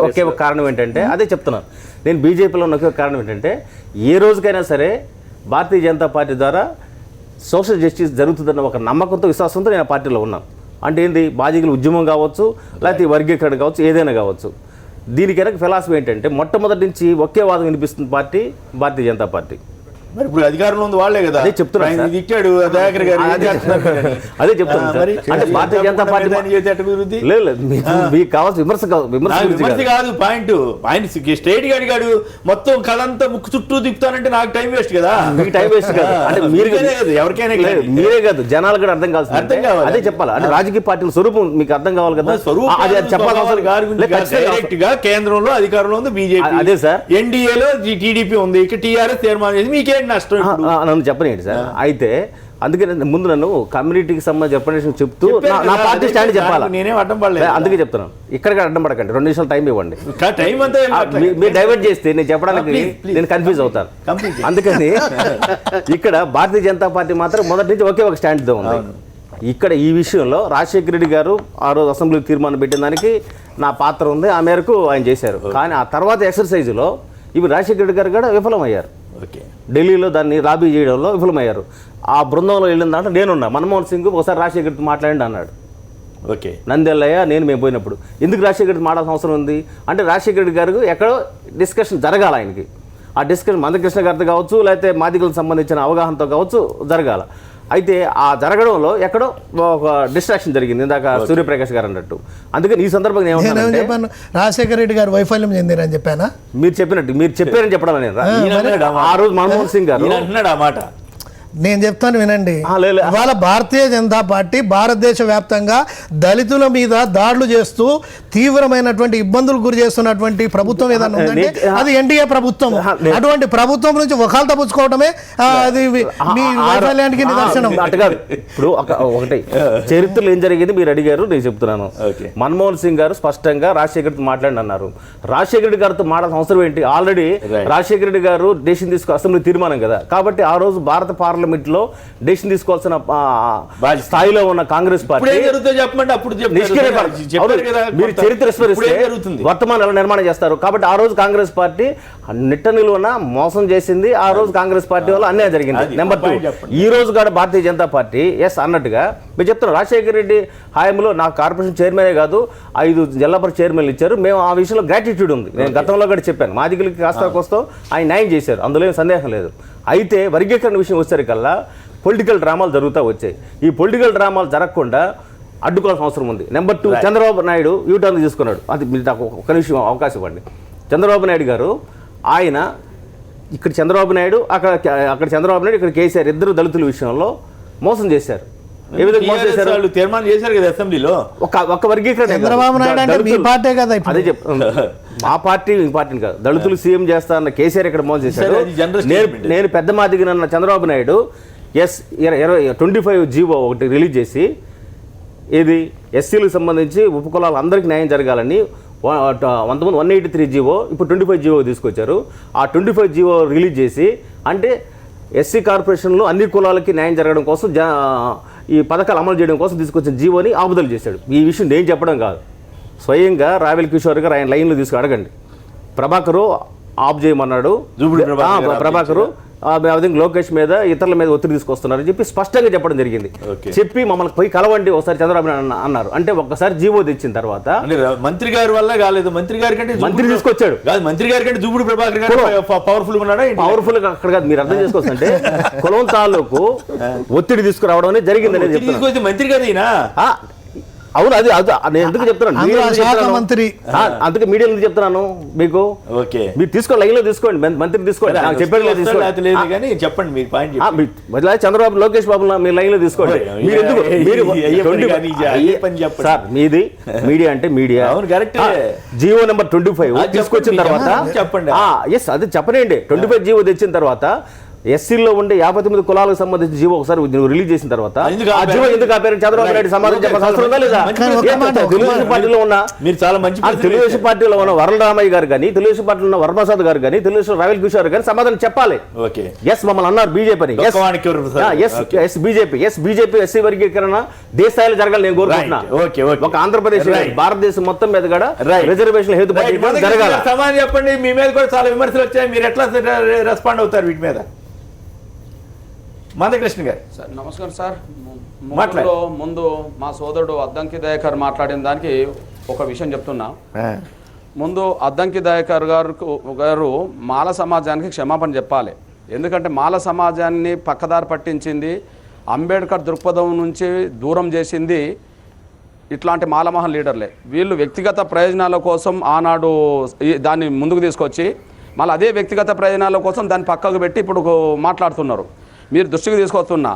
ఒకే ఒక కారణం ఏంటంటే అదే చెప్తున్నాను. నేను బీజేపీలో ఉన్న ఒకే కారణం ఏంటంటే ఏ రోజుకైనా సరే భారతీయ జనతా పార్టీ ద్వారా సోషల్ జస్టిస్ జరుగుతుందన్న ఒక నమ్మకంతో, విశ్వాసంతో నేను ఆ పార్టీలో ఉన్నాను. అంటే ఏంటి, బాధ్యతల ఉద్యమం కావచ్చు, లేకపోతే వర్గీకరణ కావచ్చు, ఏదైనా కావచ్చు. దీనికి వెనక ఫిలాసఫీ ఏంటంటే మొట్టమొదటి నుంచి ఒకే వాదం వినిపిస్తున్న పార్టీ భారతీయ జనతా పార్టీ.
మరి ఇప్పుడు అధికారంలో ఉంది వాళ్ళే కదా,
అదే చెప్తున్నాను. అదే చెప్తున్నాను. అంటే భారతీయ జనతా పార్టీ లేదు మీకు కావాల్సిన విమర్శ
కాదు. పాయింట్ ఆయన స్టేట్ గా అడిగాడు, మొత్తం కథంతా ముక్కు చుట్టూ తిప్పుతానంటే నాకు టైం వేస్ట్ కదా.
మీకు టైం వేస్ట్ కాదు అంటే మీరు ఎవరికైనా మీరే కాదు, జనాలు కూడా అర్థం కావాల్సింది. అర్థం కావాలి, అదే చెప్పాలి. అంటే రాజకీయ పార్టీల స్వరూపం మీకు అర్థం కావాలి కదా. అది
చెప్పాలి. కేంద్రంలో అధికారంలో ఉంది బీజేపీ, అదే సార్. ఎన్డీఏలో టీడీపీ ఉంది, ఇక టీఆర్ఎస్ తీర్మానం చేసి మీకే నష్టం.
నన్ను చెప్పనండి సార్. అయితే అందుకే ముందు నన్ను కమ్యూనిటీకి సంబంధించి రిప్రజెంటేషన్ చెప్తూ నా పార్టీ స్టాండ్ చెప్పాలి.
నేనేం అడ్డం పడలేదు,
అందుకే చెప్తున్నాను. ఇక్కడికి అడ్డం పడకండి, 2 నిమిషాలు టైం ఇవ్వండి.
టైం అంతా
మీరు డైవర్ట్ చేస్తే నేను చెప్పడానికి నేను కన్ఫ్యూజ్ అవుతాను. అందుకని ఇక్కడ భారతీయ జనతా పార్టీ మాత్రం మొదటి నుంచి ఒకే ఒక స్టాండ్తో ఉంది. ఇక్కడ ఈ విషయంలో రాజశేఖర రెడ్డి గారు ఆ రోజు అసెంబ్లీకి తీర్మానం పెట్టిన దానికి నా పాత్ర ఉంది, ఆ మేరకు ఆయన చేశారు. కానీ ఆ తర్వాత ఎక్సర్సైజ్లో ఇవి రాజశేఖర రెడ్డి గారు కూడా విఫలమయ్యారు. ఢిల్లీలో దాన్ని లాబీ చేయడంలో విఫలమయ్యారు. ఆ బృందంలో వెళ్ళిన దాంట్లో నేనున్నా. మన్మోహన్ సింగ్ ఒకసారి రాజశేఖర రెడ్డితో మాట్లాడండి అన్నాడు. నందెల్లయ్య నేను మేము పోయినప్పుడు ఎందుకు రాజశేఖర రెడ్డి మాట్లాడాల్సిన అవసరం ఉంది అంటే రాజశేఖర రెడ్డి గారు ఎక్కడో డిస్కషన్ జరగాలి. ఆయనకి ఆ డిస్కషన్ మందకృష్ణ గారితో కావచ్చు, లేకపోతే మాదిగలకు సంబంధించిన అవగాహనతో కావచ్చు జరగాల. అయితే ఆ జరగడంలో ఎక్కడో ఒక డిస్ట్రాక్షన్ జరిగింది, ఇందాక సూర్యప్రకాష్ గారు అన్నట్టు. అందుకని ఈ సందర్భంగా ఏమన్నా
చెప్పాను, రాజశేఖర రెడ్డి గారు వైఫల్యం చెందిరని చెప్పానా?
మీరు చెప్పినట్టు మీరు చెప్పారని చెప్పడం నేను ఆ రోజు మన్మోహన్ సింగ్ గారు
అంటున్నాడు ఆ మాట.
నేను చెప్తాను వినండి. ఇవాళ భారతీయ జనతా పార్టీ భారతదేశ వ్యాప్తంగా దళితుల మీద దాడులు చేస్తూ తీవ్రమైనటువంటి ఇబ్బందులు గురి చేస్తున్నటువంటి ప్రభుత్వం ఏదైనా ఉందంటే అది ఎన్డీఏ ప్రభుత్వం. అటువంటి ప్రభుత్వం నుంచి వకాల్తా పుచ్చుకోవడమే అది మీ వైఫల్యానికి నిదర్శనం.
ఇప్పుడు ఒకటి చరిత్రలో ఏం జరిగింది మీరు అడిగారు, నేను చెప్తున్నాను. మన్మోహన్ సింగ్ గారు స్పష్టంగా రాజశేఖర్ రెడ్డి మాట్లాడి అన్నారు. రాజశేఖర రెడ్డి గారితో మాట్లాడాల్సిన అవసరం ఏంటి? ఆల్రెడీ రాజశేఖర రెడ్డి గారు డెసిషన్ తీసుకో అసెంబ్లీ తీర్మానం కదా, కాబట్టి ఆ రోజు భారత పార్లమెంట్ లో డెసిషన్ తీసుకోవాల్సిన స్థాయిలో ఉన్న కాంగ్రెస్ పార్టీ మీరు చరిత్ర వర్తమానం ఎలా నిర్మాణం చేస్తారు. కాబట్టి ఆ రోజు కాంగ్రెస్ పార్టీ నిట్ట నిలువన మోసం చేసింది. ఆ రోజు కాంగ్రెస్ పార్టీ వల్ల అన్యాయం జరిగింది. నెంబర్ 2, ఈ రోజు కూడా భారతీయ జనతా పార్టీ ఎస్ అన్నట్టుగా మీరు చెప్తున్నారు. రాజశేఖర రెడ్డి హయాంలో నాకు కార్పొరేషన్ చైర్మనే కాదు 5 జిల్లా పరిషత్ చైర్మన్లు ఇచ్చారు. మేము ఆ విషయంలో గ్రాటిట్యూడ్ ఉంది. నేను గతంలో కూడా చెప్పాను, మాదిగలకి కాస్త కోస్తో ఆయన న్యాయం చేశారు, అందులో ఏం సందేహం లేదు. అయితే వర్గీకరణ విషయం వచ్చేసరికల్లా పొలిటికల్ డ్రామాలు జరుగుతూ వచ్చాయి. ఈ పొలిటికల్ డ్రామాలు జరగకుండా అడ్డుకోవాల్సిన అవసరం ఉంది. నెంబర్ 2, చంద్రబాబు నాయుడు యూటర్న్ తీసుకున్నాడు. అది మీరు నాకు ఒక నిమిషం అవకాశం ఇవ్వండి. చంద్రబాబు నాయుడు గారు ఆయన ఇక్కడ చంద్రబాబు నాయుడు అక్కడ చంద్రబాబు నాయుడు ఇక్కడ కేసీఆర్ ఇద్దరు దళితుల విషయంలో మోసం చేశారు. ఏ విధంగా మోసం చేశారు? వాళ్ళు
తీర్మానం చేశారు కదా అసెంబ్లీలో.
ఒక వర్గీకరణ
చంద్రబాబు నాయుడు అంటే మీ పార్టీ కదా.
అదే చెప్తాను, మా పార్టీ మీ పార్టీని కాదు. దళితులు సీఎం చేస్తా అన్న కేసీఆర్ ఇక్కడ మోసం చేశారు. నేను పెద్ద మాదిగనన్న చంద్రబాబు నాయుడు 25 జీవో ఒకటి రిలీజ్ చేసి ఇది ఎస్సీలకు సంబంధించి ఉపకులాలు అందరికీ న్యాయం జరగాలని 183 జీవో ఇప్పుడు 25 జీవో తీసుకొచ్చారు. ఆ 25 జీవో రిలీజ్ చేసి అంటే ఎస్సీ కార్పొరేషన్లో అన్ని కులాలకి న్యాయం జరగడం కోసం ఈ పథకాలు అమలు చేయడం కోసం తీసుకొచ్చిన జీవోని ఆపుదల చేశాడు. ఈ విషయం నేను చెప్పడం కాదు, స్వయంగా రావెల్ కిషోర్ గారు ఆయన లైన్లో తీసుకు అడగండి. ప్రభాకరు ఆఫ్ చేయమన్నాడు. ప్రభాకరు లోకేష్ మీద ఇతరుల మీద ఒత్తిడి తీసుకొస్తున్నారని చెప్పి స్పష్టంగా చెప్పడం జరిగింది. చెప్పి మమ్మల్ని పోయి కలవండి ఒకసారి చంద్రబాబు నాయుడు అన్నారు. అంటే ఒక్కసారి జీవో తెచ్చిన తర్వాత
మంత్రి గారి వల్ల కాలేదు, మంత్రి గారి కంటే
మంత్రి తీసుకొచ్చాడు.
మంత్రి గారి కంటే జూబుడు ప్రభాకర్ గారు పవర్ఫుల్ ఉన్నాడా?
పవర్ఫుల్ అక్కడ కాదు, మీరు అర్థం చేసుకోవచ్చు. అంటే కులం తాలూకు ఒత్తిడి తీసుకురావడం అనేది జరిగింది అనేది చెప్తాను.
మంత్రి గారు
అవును, అది నేను ఎందుకు చెప్తున్నాను, అందుకే మీడియా ఎందుకు చెప్తున్నాను మీకు. మీరు తీసుకోండి, లైన్ లో తీసుకోండి, మంత్రి తీసుకోండి, చెప్పండి,
చెప్పండి మీరు పాయింట్.
చంద్రబాబు లోకేష్ బాబు మీరు లైన్ లో తీసుకోండి. సార్ మీది మీడియా అంటే మీడియా. జీవో నెంబర్ 25 తీసుకొచ్చిన తర్వాత చెప్పండి. ఎస్ అది చెప్పనండి. 25 జీవో తెచ్చిన తర్వాత ఎస్సీలో ఉండే 59 కులాలకు సంబంధించిన జీవో ఒకసారి రిలీజ్ చేసిన తర్వాత ఆ జీవో ఎందుకు ఆపారు? చంద్రబాబు నాయుడు సమాధానం చెప్పాల్సిన అవసరం ఉందా లేదా? తెలుగుదేశం పార్టీలో ఉన్న
మీరు చాలా మంచి
తెలుగుదేశం పార్టీలో ఉన్న వరలరామయ్య గారు కానీ, తెలుగుదేశం పార్టీలో ఉన్న వరప్రసాద్ గారు కానీ, తెలుగుదేశం రావెల్ కిషోర్ గారు సమాధానం చెప్పాలి. ఎస్ మమ్మల్ని అన్నారు బీజేపీ, బీజేపీ ఎస్సీ వర్గీకరణ దేశ స్థాయిలో జరగాలి నేను కోరుకుంటున్నా. ఒక ఆంధ్రప్రదేశ్ భారతదేశం మొత్తం మీద కూడా రిజర్వేషన్ హేతుపడి జరగాలి.
సమాధానం చెప్పండి. మీ మీద కూడా చాలా విమర్శలు వచ్చాయి, మీరు ఎట్లా రెస్పాండ్ అవుతారు వీటి మీద? మందకృష్ణ గారు
సార్ నమస్కారం సార్. ముందు మా సోదరుడు అద్దంకి దయాకర్ మాట్లాడిన దానికి ఒక విషయం చెప్తున్నా. ముందు అద్దంకి దయాకర్ గారు మాల సమాజానికి క్షమాపణ చెప్పాలి. ఎందుకంటే మాల సమాజాన్ని పక్కదారి పట్టించింది, అంబేద్కర్ దృక్పథం నుంచి దూరం చేసింది ఇట్లాంటి మాలమహల్ లీడర్లే. వీళ్ళు వ్యక్తిగత ప్రయోజనాల కోసం ఆనాడు దాన్ని ముందుకు తీసుకొచ్చి మళ్ళీ అదే వ్యక్తిగత ప్రయోజనాల కోసం దాన్ని పక్కకు పెట్టి ఇప్పుడు మాట్లాడుతున్నారు. మీరు దృష్టికి తీసుకొస్తున్నా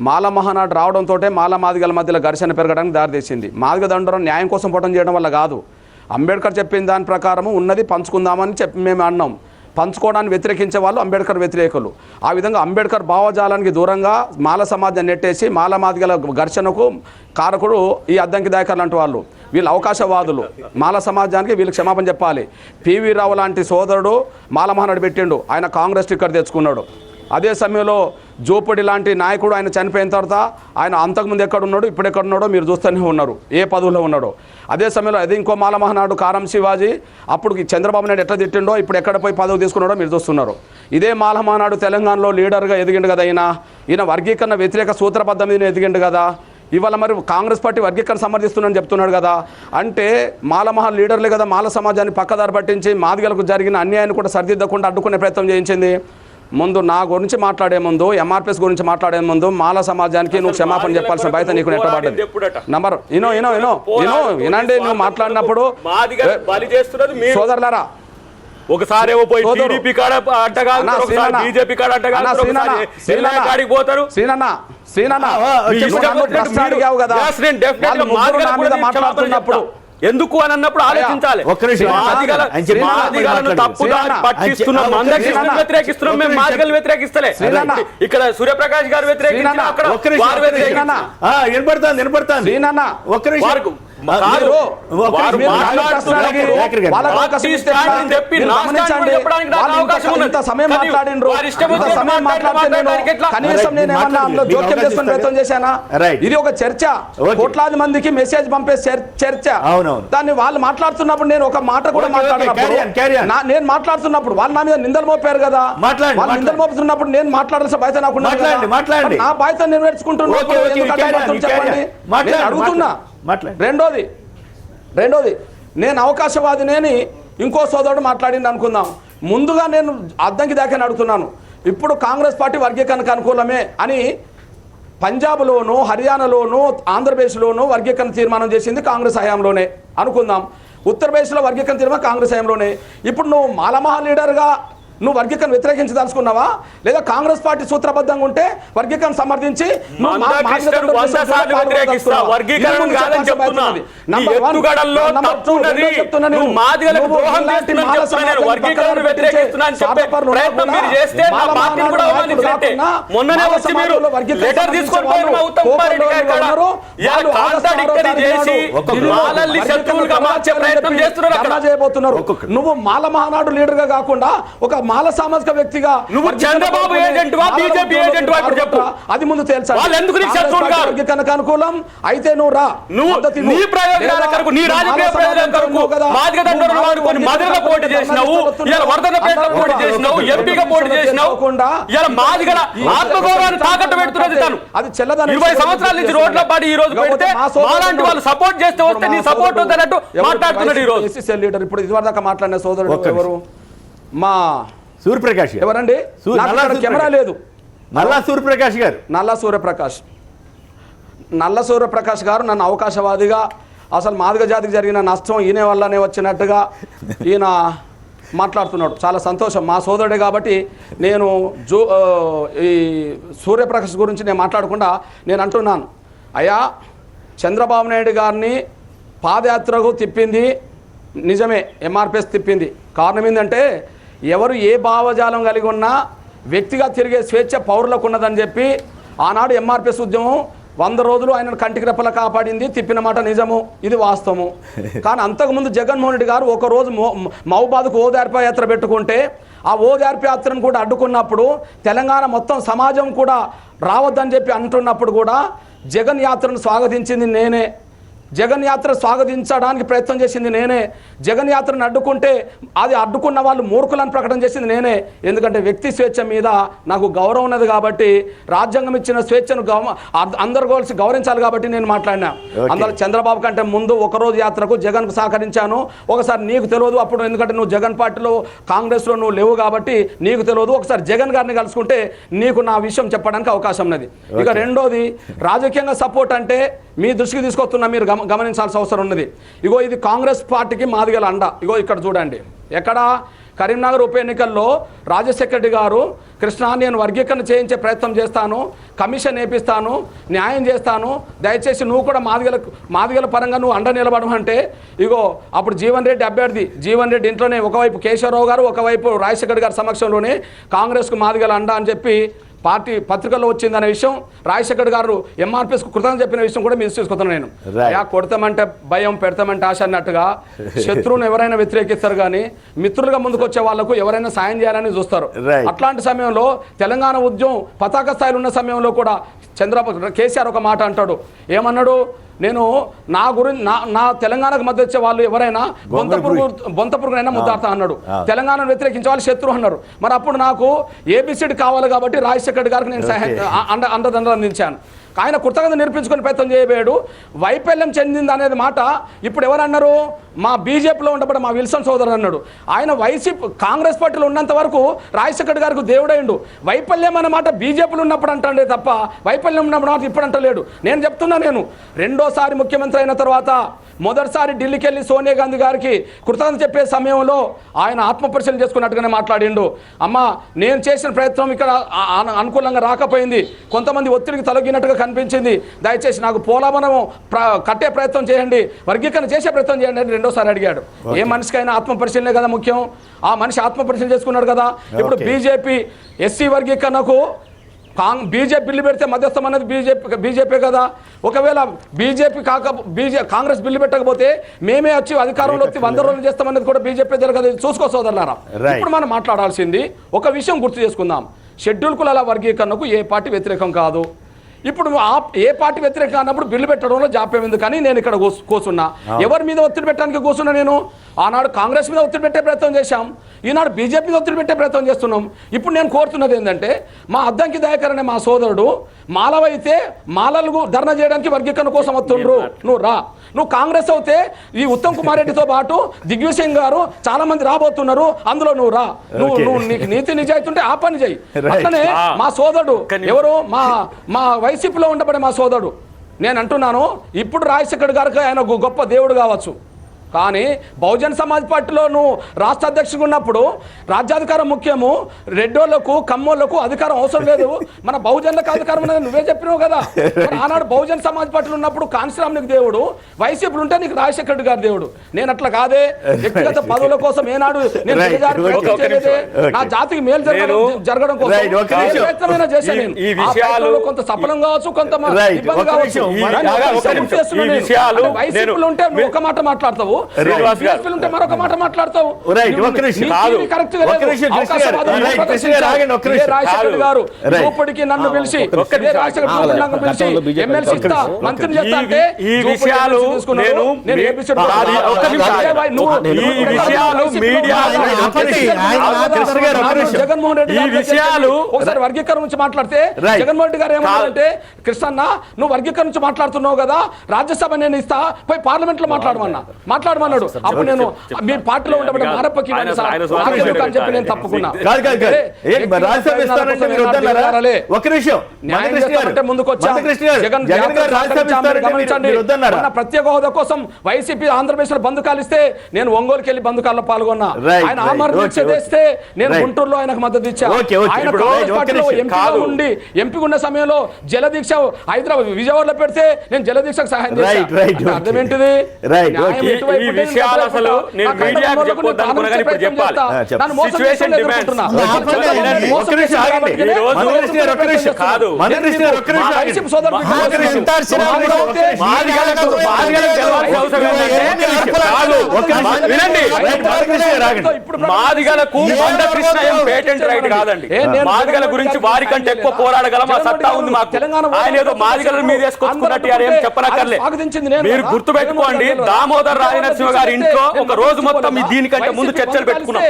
మాల మహానాడు రావడంతో మాల మాదిగల మధ్యలో ఘర్షణ పెరగడానికి దారితీసింది. మాదిగ దండరం న్యాయం కోసం పోవడం చేయడం వల్ల కాదు, అంబేద్కర్ చెప్పిన దాని ప్రకారం ఉన్నది పంచుకుందామని చెప్పి మేము అన్నాం. పంచుకోవడానికి వ్యతిరేకించే వాళ్ళు అంబేద్కర్ వ్యతిరేకులు. ఆ విధంగా అంబేద్కర్ భావజాలానికి దూరంగా మాల సమాజాన్ని నెట్టేసి మాల మాదిగల ఘర్షణకు కారకుడు ఈ అద్దంకి దయాకర్ లాంటి వాళ్ళు. వీళ్ళు అవకాశవాదులు. మాల సమాజానికి వీళ్ళు క్షమాపణ చెప్పాలి. పివి రావు లాంటి సోదరుడు మాల మహానాడు పెట్టిండు, ఆయన కాంగ్రెస్ టికెట్ తెచ్చుకున్నాడు. అదే సమయంలో జోపడి లాంటి నాయకుడు ఆయన చనిపోయిన తర్వాత ఆయన అంతకుముందు ఎక్కడున్నాడు, ఇప్పుడు ఎక్కడున్నాడో మీరు చూస్తూనే ఉన్నారు, ఏ పదవులో ఉన్నాడో. అదే సమయంలో అది ఇంకో మాల మహానాడు కారం శివాజీ, అప్పుడు చంద్రబాబు నాయుడు ఎట్లా తిట్టిండో ఇప్పుడు ఎక్కడ పోయి పదవి తీసుకున్నాడో మీరు చూస్తున్నారు. ఇదే మాల మహానాడు తెలంగాణలో లీడర్గా ఎదిగిండు కదా ఈయన వర్గీకరణ వ్యతిరేక సూత్రబద్ధం మీద ఎదిగిండు కదా. ఇవాళ మరి కాంగ్రెస్ పార్టీ వర్గీకరణ సమర్థిస్తుందని చెప్తున్నాడు కదా. అంటే మాల మహా లీడర్లే కదా మాల సమాజాన్ని పక్కదారి పట్టించి మాదిగలకు జరిగిన అన్యాయాన్ని కూడా సరిదిద్దకుండా అడ్డుకునే ప్రయత్నం చేయించింది. ముందు నా గురించి మాట్లాడే ముందు, ఎంఆర్పిఎస్ గురించి మాట్లాడే ముందు మాల సమాజానికి నువ్వు క్షమాపణ చెప్పాల్సిన బాధ్యత నీకు నెట్టబడ్డది. నంబర్ వినండి, నువ్వు మాట్లాడినప్పుడు సోదరులారా
ఒకసారి పోయి టీడీపీ కాడ అడ్డగాలు, బీజేపీ కాడ అడ్డగాలు, పోతారు.
మాట్లాడుతున్నప్పుడు
ఎందుకు అని అన్నప్పుడు ఆలోచించాలి. వ్యతిరేకిస్తున్నాం, మేము మాదిగలు వ్యతిరేకిస్తలే. ఇక్కడ సూర్యప్రకాష్ గారు వ్యతిరేకించారు.
ఇది ఒక చర్చ, కోట్లాది మందికి మెసేజ్ పంపే చర్చ. దాన్ని వాళ్ళు మాట్లాడుతున్నప్పుడు నేను ఒక మాట కూడా నేను మాట్లాడుతున్నప్పుడు వాళ్ళు నా మీద నిందలు మోపారు కదా. వాళ్ళు నిందలు మోపుతున్నప్పుడు నేను మాట్లాడాల్సిన బాధ్యత నాకు నా బాధ్యత నెరవేర్చుకుంటున్నాను. చెప్పండి, అడుగుతున్నా. రెండోది నేను అవకాశవాదినేని ఇంకో సోదరుడు మాట్లాడింది అనుకుందాం. ముందుగా నేను అద్దంకి దాకా అడుగుతున్నాను, ఇప్పుడు కాంగ్రెస్ పార్టీ వర్గీకరణకు అనుకూలమే అని పంజాబ్లోను, హర్యానాలోను, ఆంధ్రప్రదేశ్లోను వర్గీకరణ తీర్మానం చేసింది కాంగ్రెస్ హయాంలోనే అనుకుందాం. ఉత్తరప్రదేశ్లో వర్గీకరణ తీర్మానం కాంగ్రెస్ హయాంలోనే. ఇప్పుడు నువ్వు మాలమహా లీడర్గా నువ్వు వర్గీకరణ వ్యతిరేకించదలుచుకున్నావా, లేదా కాంగ్రెస్ పార్టీ సూత్రబద్ధంగా ఉంటే వర్గీకరణ సమర్థించి నువ్వు మాల మహానాడు లీడర్ గా కాకుండా ఒక మాల సామాజిక వ్యక్తిగా
నువ్వు చంద్రబాబు ఏజెంట్ వా, బీజేపీ ఏజెంట్ వా ఇప్పుడు చెప్పు.
అది ముందు తెలుసా?
వాళ్ళు ఎందుకు నీకు శత్రువులు గారు?
వర్గీకరణకు అనుకూలం అయితే నువ్వు రా.
నువ్వు నీ ప్రయోజనాల కొరకు, నీ రాజకీయ ప్రయోజనాల కొరకు మాదిగ దండోరణ వాడుకొని మధురలో పోటీ చేసినావు, ఇలా వర్ధనపేటలో పోటీ చేసినావు, ఎంపీగా పోటీ చేసినావు. ఇలా మాదిగల ఆత్మగౌరవాన్ని తాకట్టు పెడుతున్నది తను.
అది చెల్లదని
20 సంవత్సరాల నుంచి రోడ్ల పాడి ఈ రోజు పెడితే మాలాంటి వాళ్ళు సపోర్ట్ చేస్తే వస్తే నీ సపోర్ట్ వద్దన్నట్టు మాట్లాడుతున్నాడు ఈ రోజు.
ఎస్సీ లీడర్ ఇప్పుడు ఇదివరదాకా మాట్లాడిన సోదరుడు ఎవరు? మా
సూర్యప్రకాష్.
ఎవరండి? కెమెరా లేదు.
నల్లా సూర్యప్రకాష్ గారు.
నల్ల సూర్యప్రకాష్ గారు నన్ను అవకాశవాదిగా, అసలు మాదిగ జాతికి జరిగిన నష్టం ఈయన వల్లనే వచ్చినట్టుగా ఈయన మాట్లాడుతున్నాడు. చాలా సంతోషం, మా సోదరుడే కాబట్టి నేను ఈ సూర్యప్రకాష్ గురించి నేను మాట్లాడకుండా నేను అంటున్నాను, అయ్యా చంద్రబాబు నాయుడు గారిని పాదయాత్రకు తిప్పింది నిజమే, ఎంఆర్పిఎస్ తిప్పింది. కారణం ఏంటంటే ఎవరు ఏ భావజాలం కలిగి ఉన్నా వ్యక్తిగా తిరిగే స్వేచ్ఛ పౌరులకు ఉన్నదని చెప్పి ఆనాడు ఎంఆర్పిఎస్ ఉద్యమం 100 రోజులు ఆయన కంటికి రెప్పల కాపాడింది. తిప్పిన మాట నిజము, ఇది వాస్తవము. కానీ అంతకుముందు జగన్మోహన్ రెడ్డి గారు ఒకరోజు మహబూబాద్కు ఓదార్పు యాత్ర పెట్టుకుంటే ఆ ఓదార్పు యాత్రను కూడా అడ్డుకున్నప్పుడు, తెలంగాణ మొత్తం సమాజం కూడా రావద్దని చెప్పి అంటున్నప్పుడు కూడా జగన్ యాత్రను స్వాగతించింది నేనే. జగన్ యాత్ర స్వాగతించడానికి ప్రయత్నం చేసింది నేనే. జగన్ యాత్రను అడ్డుకుంటే అది అడ్డుకున్న వాళ్ళు మూర్ఖులను ప్రకటన చేసింది నేనే. ఎందుకంటే వ్యక్తి స్వేచ్ఛ మీద నాకు గౌరవం ఉన్నది కాబట్టి, రాజ్యాంగం ఇచ్చిన స్వేచ్ఛను అందరు గౌరవించాలి కాబట్టి నేను మాట్లాడినా. అందులో చంద్రబాబు కంటే ముందు ఒకరోజు యాత్రకు జగన్కు సహకరించాను. ఒకసారి నీకు తెలియదు అప్పుడు, ఎందుకంటే నువ్వు జగన్ పార్టీలో కాంగ్రెస్లో నువ్వు లేవు కాబట్టి నీకు తెలియదు. ఒకసారి జగన్ గారిని కలుసుకుంటే నీకు నా విషయం చెప్పడానికి అవకాశం ఉన్నది. ఇక రెండోది, రాజకీయంగా సపోర్ట్ అంటే మీ దృష్టికి తీసుకొస్తున్నా, మీరు గమనించాల్సిన అవసరం ఉన్నది. ఇగో ఇది కాంగ్రెస్ పార్టీకి మాదిగల అండ. ఇగో ఇక్కడ చూడండి, ఎక్కడ కరీంనగర్ ఉప ఎన్నికల్లో రాజశేఖర రెడ్డి గారు కృష్ణ నేను వర్గీకరణ చేయించే ప్రయత్నం చేస్తాను, కమిషన్ వేపిస్తాను, న్యాయం చేస్తాను, దయచేసి నువ్వు కూడా మాదిగల పరంగా నువ్వు అండ నిలబడమంటే ఇగో అప్పుడు జీవన్ రెడ్డి అభ్యర్థి జీవన్ రెడ్డి ఇంట్లోనే ఒకవైపు కేశవరావు గారు ఒకవైపు రాజశేఖర గారి సమక్షంలోనే కాంగ్రెస్కు మాదిగల అండ అని చెప్పి పార్టీ పత్రికల్లో వచ్చిందనే విషయం రాజశేఖర్ గారు ఎంఆర్పీఎస్కు కృతజ్ఞత చెప్పిన విషయం కూడా మీరు తీసుకుంటున్నాను నేను. కొడతామంటే భయం, పెడతామంటే ఆశ అన్నట్టుగా శత్రువును ఎవరైనా వ్యతిరేకిస్తారు కానీ మిత్రులుగా ముందుకు వచ్చే వాళ్లకు ఎవరైనా సాయం చేయాలని చూస్తారు. అట్లాంటి సమయంలో తెలంగాణ ఉద్యమం పతాక స్థాయిలో ఉన్న సమయంలో కూడా కేసీఆర్ ఒక మాట అంటాడు, ఏమన్నాడు, నేను నా గురించి నా తెలంగాణకు మద్దతు వచ్చే వాళ్ళు ఎవరైనా బొంత పురుగునైనా ముద్దాడతా అన్నాడు. తెలంగాణను వ్యతిరేకించే వాళ్ళు శత్రు అన్నారు. మరి అప్పుడు నాకు ఏబిసిడి కావాలి కాబట్టి రాజశేఖర్ గారికి నేను అండదండలు అందించాను. ఆయన కృతజ్ఞత నిరూపించుకొని ప్రయత్నం చేయబోయాడు. వైఫల్యం చెందింది అనేది మాట ఇప్పుడు ఎవరన్నారు, మా బీజేపీలో ఉండబడి మా విల్సన్ సోదరు అన్నాడు. ఆయన వైసీపీ కాంగ్రెస్ పార్టీలో ఉన్నంత వరకు రాజశేఖర్ గారికి దేవుడైండు. వైఫల్యం అనే మాట బీజేపీలో ఉన్నప్పుడు అంటాడే తప్ప వైఫల్యం ఉన్నప్పుడు మాట ఇప్పుడు అంటలేడు. నేను చెప్తున్నా, నేను రెండోసారి ముఖ్యమంత్రి అయిన తర్వాత మొదటిసారి ఢిల్లీకి వెళ్ళి సోనియా గాంధీ గారికి కృతజ్ఞత చెప్పే సమయంలో ఆయన ఆత్మపరిశీలన చేసుకున్నట్టుగానే మాట్లాడిండు. అమ్మ నేను చేసిన ప్రయత్నం ఇక్కడ అనుకూలంగా రాకపోయింది, కొంతమంది ఒత్తిడికి తొలగినట్టుగా కనిపించింది, దయచేసి నాకు పోలవనం కట్టే ప్రయత్నం చేయండి, వర్గీకరణ చేసే ప్రయత్నం చేయండి అని రెండోసారి అడిగాడు. ఏ మనిషికైనా ఆత్మపరిశీలనే కదా ముఖ్యం. ఆ మనిషి ఆత్మపరిశీలన చేసుకున్నాడు కదా. ఇప్పుడు బీజేపీ ఎస్సీ వర్గీకరణకు బీజేపీ బిల్లు పెడితే మధ్యస్థం అనేది బీజేపీ కదా. ఒకవేళ కాంగ్రెస్ బిల్లు పెట్టకపోతే మేమే వచ్చి అధికారంలో వచ్చి 100 రోజులు చేస్తామనేది కూడా బీజేపీ కదా. చూసుకో సోదరులారా, ఇప్పుడు మనం మాట్లాడాల్సింది ఒక విషయం గుర్తు చేసుకుందాం. షెడ్యూల్ కులాల వర్గీకరణకు ఏ పార్టీ వ్యతిరేకం కాదు. ఇప్పుడు ఏ పార్టీ వ్యతిరేకం అన్నప్పుడు బిల్లు పెట్టడంలో జాప్యం ఎందుకని నేను ఇక్కడ కూర్చున్నా. ఎవరి మీద ఒత్తిడి పెట్టడానికి కూర్చున్నా నేను? ఆనాడు కాంగ్రెస్ మీద ఒత్తిడి పెట్టే ప్రయత్నం చేశాం, ఈనాడు బీజేపీ మీద ఒత్తిడి పెట్టే ప్రయత్నం చేస్తున్నాం. ఇప్పుడు నేను కోరుతున్నది ఏంటంటే, మా అద్దంకి దయాకర్ అనే మా సోదరుడు మాలవైతే మాలలకు ధర్నా చేయడానికి వర్గీకరణ కోసం వస్తుండ్రు, నువ్వు రా. నువ్వు కాంగ్రెస్ అవుతే ఈ ఉత్తమ్ కుమార్ రెడ్డితో పాటు దిగ్విజయ్ సింగ్ గారు చాలా మంది రాబోతున్నారు, అందులో నువ్వు రా. నువ్వు నీకు నీతి నిజాయితీ ఉంటే ఆ పని చేయి. అట్లనే మా సోదరుడు ఎవరు, మా వైసీపీలో ఉండబడే మా సోదరుడు, నేను అంటున్నాను, ఇప్పుడు రాజశేఖర్ గారికి ఆయన గొప్ప దేవుడు కావచ్చు, కానీ బహుజన్ సమాజ్ పార్టీలో నువ్వు రాష్ట్ర అధ్యక్షుడు ఉన్నప్పుడు రాజ్యాధికారం ముఖ్యము, రెడ్డోళ్లకు కమ్మోళ్లకు అధికారం అవసరం లేదు, మన బహుజన్లకు అధికారం ఉన్నది నువ్వే చెప్పినావు కదా. ఆనాడు బహుజన్ సమాజ్ పార్టీలో ఉన్నప్పుడు కాన్సీరామ్ నీకు దేవుడు, వైసీపీలు ఉంటే నీకు రాజశేఖర రెడ్డి గారి దేవుడు. నేను అట్లా కాదే, వ్యక్తిగత పదవుల కోసం ఏనాడు నేను నా జాతికి మేలు జరగడం కోసం చేశాను. కొంత సఫలం కావచ్చు, కొంత ఇబ్బంది కావచ్చు. వైసీపీలు ఉంటే నువ్వు ఒక మాట మాట్లాడతావు, మరొక మాట మాట్లాడతావు. ఇప్పటికీ నన్ను పిలిచి ఎమ్మెల్సీ మంత్రిని చేస్తా అంటే జగన్మోహన్ రెడ్డి ఒకసారి వర్గీకరణ నుంచి మాట్లాడితే జగన్మోహన్ రెడ్డి గారు ఏమన్నారంటే, కృష్ణన్న నువ్వు వర్గీకరణ నుంచి మాట్లాడుతున్నావు కదా, రాజ్యసభ నేను ఇస్తా, పోయి పార్లమెంట్ లో మాట్లాడమన్నాడు. అప్పుడు నేను మీ పార్టీలో ఉండబడ్డ మారప్పకి చెప్పి నేను తప్పుకున్నా. ప్రత్యేక హోదా కోసం వైసీపీ ఆంధ్రప్రదేశ్ లో బంధు కాలిస్తే నేను ఒంగోలుకి వెళ్లి బంధుకాల్లో పాల్గొన్నా. ఆయన ఆమరదీక్ష నేను గుంటూరులో ఆయనకు మద్దతు ఇచ్చా. ఆయన కాంగ్రెస్ పార్టీలో ఉండి ఎంపీ ఉన్న సమయంలో జలదీక్ష హైదరాబాద్ విజయవాడలో పెడితే నేను జలదీక్షకు సహాయం చేశాను. అర్థం ఏంటిది?
ఈ విషయాలు అసలు నేను మీడియాకు చెప్పొద్దనుకున్నా కానీ ఇప్పుడు చెప్పాలి. Situation demands. మాదిగలకు మందకృష్ణ పేటెంట్ రైట్ కాదండి. మాదిగల గురించి వారి కంటే ఎక్కువ పోరాడగల మా సత్తా ఉంది మాకు. ఆయన ఏదో మాదిగలను మీద వేసుకొచ్చుకున్నట్టు ఏం చెప్పనక్కర్లే. మీరు గుర్తు పెట్టుకోండి, దామోదర్ రాజనరసింహ గారి ఇంట్లో ఒక రోజు మొత్తం దీనికంటే ముందు చర్చలు పెట్టుకున్నాం.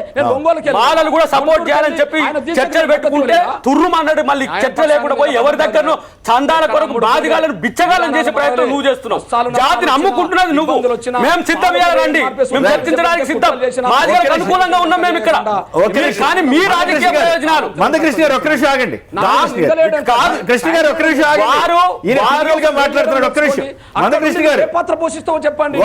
మాలలు కూడా సపోర్ట్ చేయాలని చెప్పి చర్చలు పెట్టుకుంటే తుర్రుమన్నాడు. మళ్ళీ చర్చ లేకుండా పోయి ఎవరి దగ్గరనో చందాల కొరకు బాధిగాలను బిచ్చగాలను చేసే ప్రయత్నం నువ్వు చేస్తున్నావు. జాతిని అమ్ముకుంటున్నది నువ్వు. మేము సిద్ధమయ్యారండి, మేము చర్చించడానికి సిద్ధం. మాదిగలకు అనుకూలంగా ఉన్నాం మేము ఇక్కడ. కానీ మీ రాజకీయ ప్రయోజనాలు.
మందకృష్ణ గారు ఒక్క నిమిషం ఆగండి. కృష్ణ గారు ఒక్క నిమిషం ఆగండి. మాట్లాడుతున్నాడు. ఒక్క నిమిషం. మందకృష్ణ గారు
పాత్ర పోషిస్తావో చెప్పండి.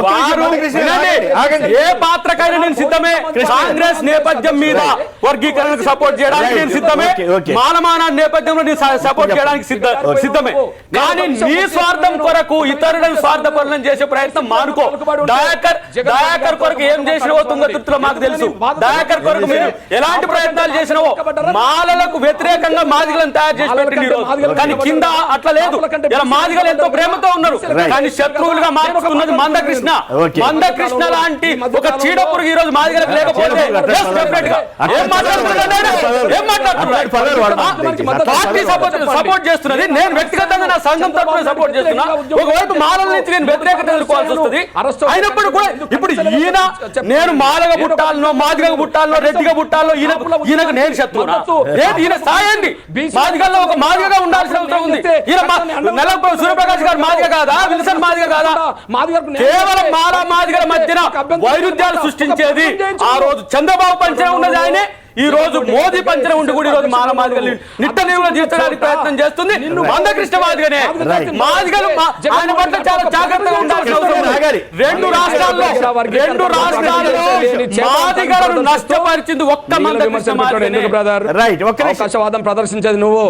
ఏ పాత్రకైనా నేను సిద్ధమే. కాంగ్రెస్ నేపథ్యం మీద వర్గీకరణకు సపోర్ట్ చేయడానికి నేను సిద్ధమే. మానమాన నేపథ్యంలో నేను సపోర్ట్ చేయడానికి సిద్ధమే. కానీ నీ స్వార్థం కొరకు ఇతరులను స్వార్థపరులను చేసే ప్రయత్నం మానుకో. దయాకర్ కొరకు ఏం చేసినవో తుంగతుర్తిలో మాకు తెలుసు. దయాకర్ కొరకు మీరు ఎలాంటి ప్రయత్నాలు చేసినవో, మాలలకు వ్యతిరేకంగా మాదిగలను తయారు చేసి పెట్టింది ఈ రోజు. కానీ కింద అట్లా లేదు. ఇలా మాదిగలు ఎంతో ప్రేమతో ఉన్నారు, కానీ శత్రువులుగా మార్చుకున్నది మందకృష్ణ. మందకృష్ణ లాంటి ఒక చీడ పురుగు ఈ రోజు మాదిగలకు లేకపోతే ఏం మాట్లాడుతున్నారు? పార్టీ సపోర్ట్ చేస్తున్నది, నేను వ్యక్తిగతంగా నా సంఘం తరఫున సపోర్ట్ చేస్తున్నా. ఒకవైపు మాలల నుంచి నేను వ్యతిరేకత ఎదుర్కోవాల్సి వస్తుంది. అయినప్పుడు కూడా ఇప్పుడు ఈయన నేను మాలగా పుట్టాలనో, మాదిగగా పుట్టాలనో, రెడ్డిగా పుట్టాలనో ఈయనకు నేను శత్రువునా? ఈయన సాయండి. మాదిగల్లో ఒక మాదిగగా ఉండాల్సిన అవసరం ఉంది. ఈయన నెలకొండ సూర్యప్రకాష్ గారు మాదిగ కాదా? విల్సన్ మాదిగ కాదా? కేవలం మాదిగల మధ్యన వైరుధ్యాలు సృష్టించేది ఆ రోజు చంద్రబాబు పంచన ఉన్నది ఆయనే. ఈ రోజు మోదీ పంచన ఉండి కూడా ఈ రోజు మాదిగలు నిట్ట నిలువున తీర్చడానికి ప్రయత్నం చేస్తుంది మందకృష్ణ మాదిగనే. మాదిగలు ఆయన పట్ల చాలా జాగ్రత్తగా ఉండాల్సిన అవసరం ఉంది. రెండు రాష్ట్రాల్లో మాదిగలను నష్టపరిచింది ఒక్క మందకృష్ణ మాదిగనే.
అవకాశవాదం ప్రదర్శించేది నువ్వు,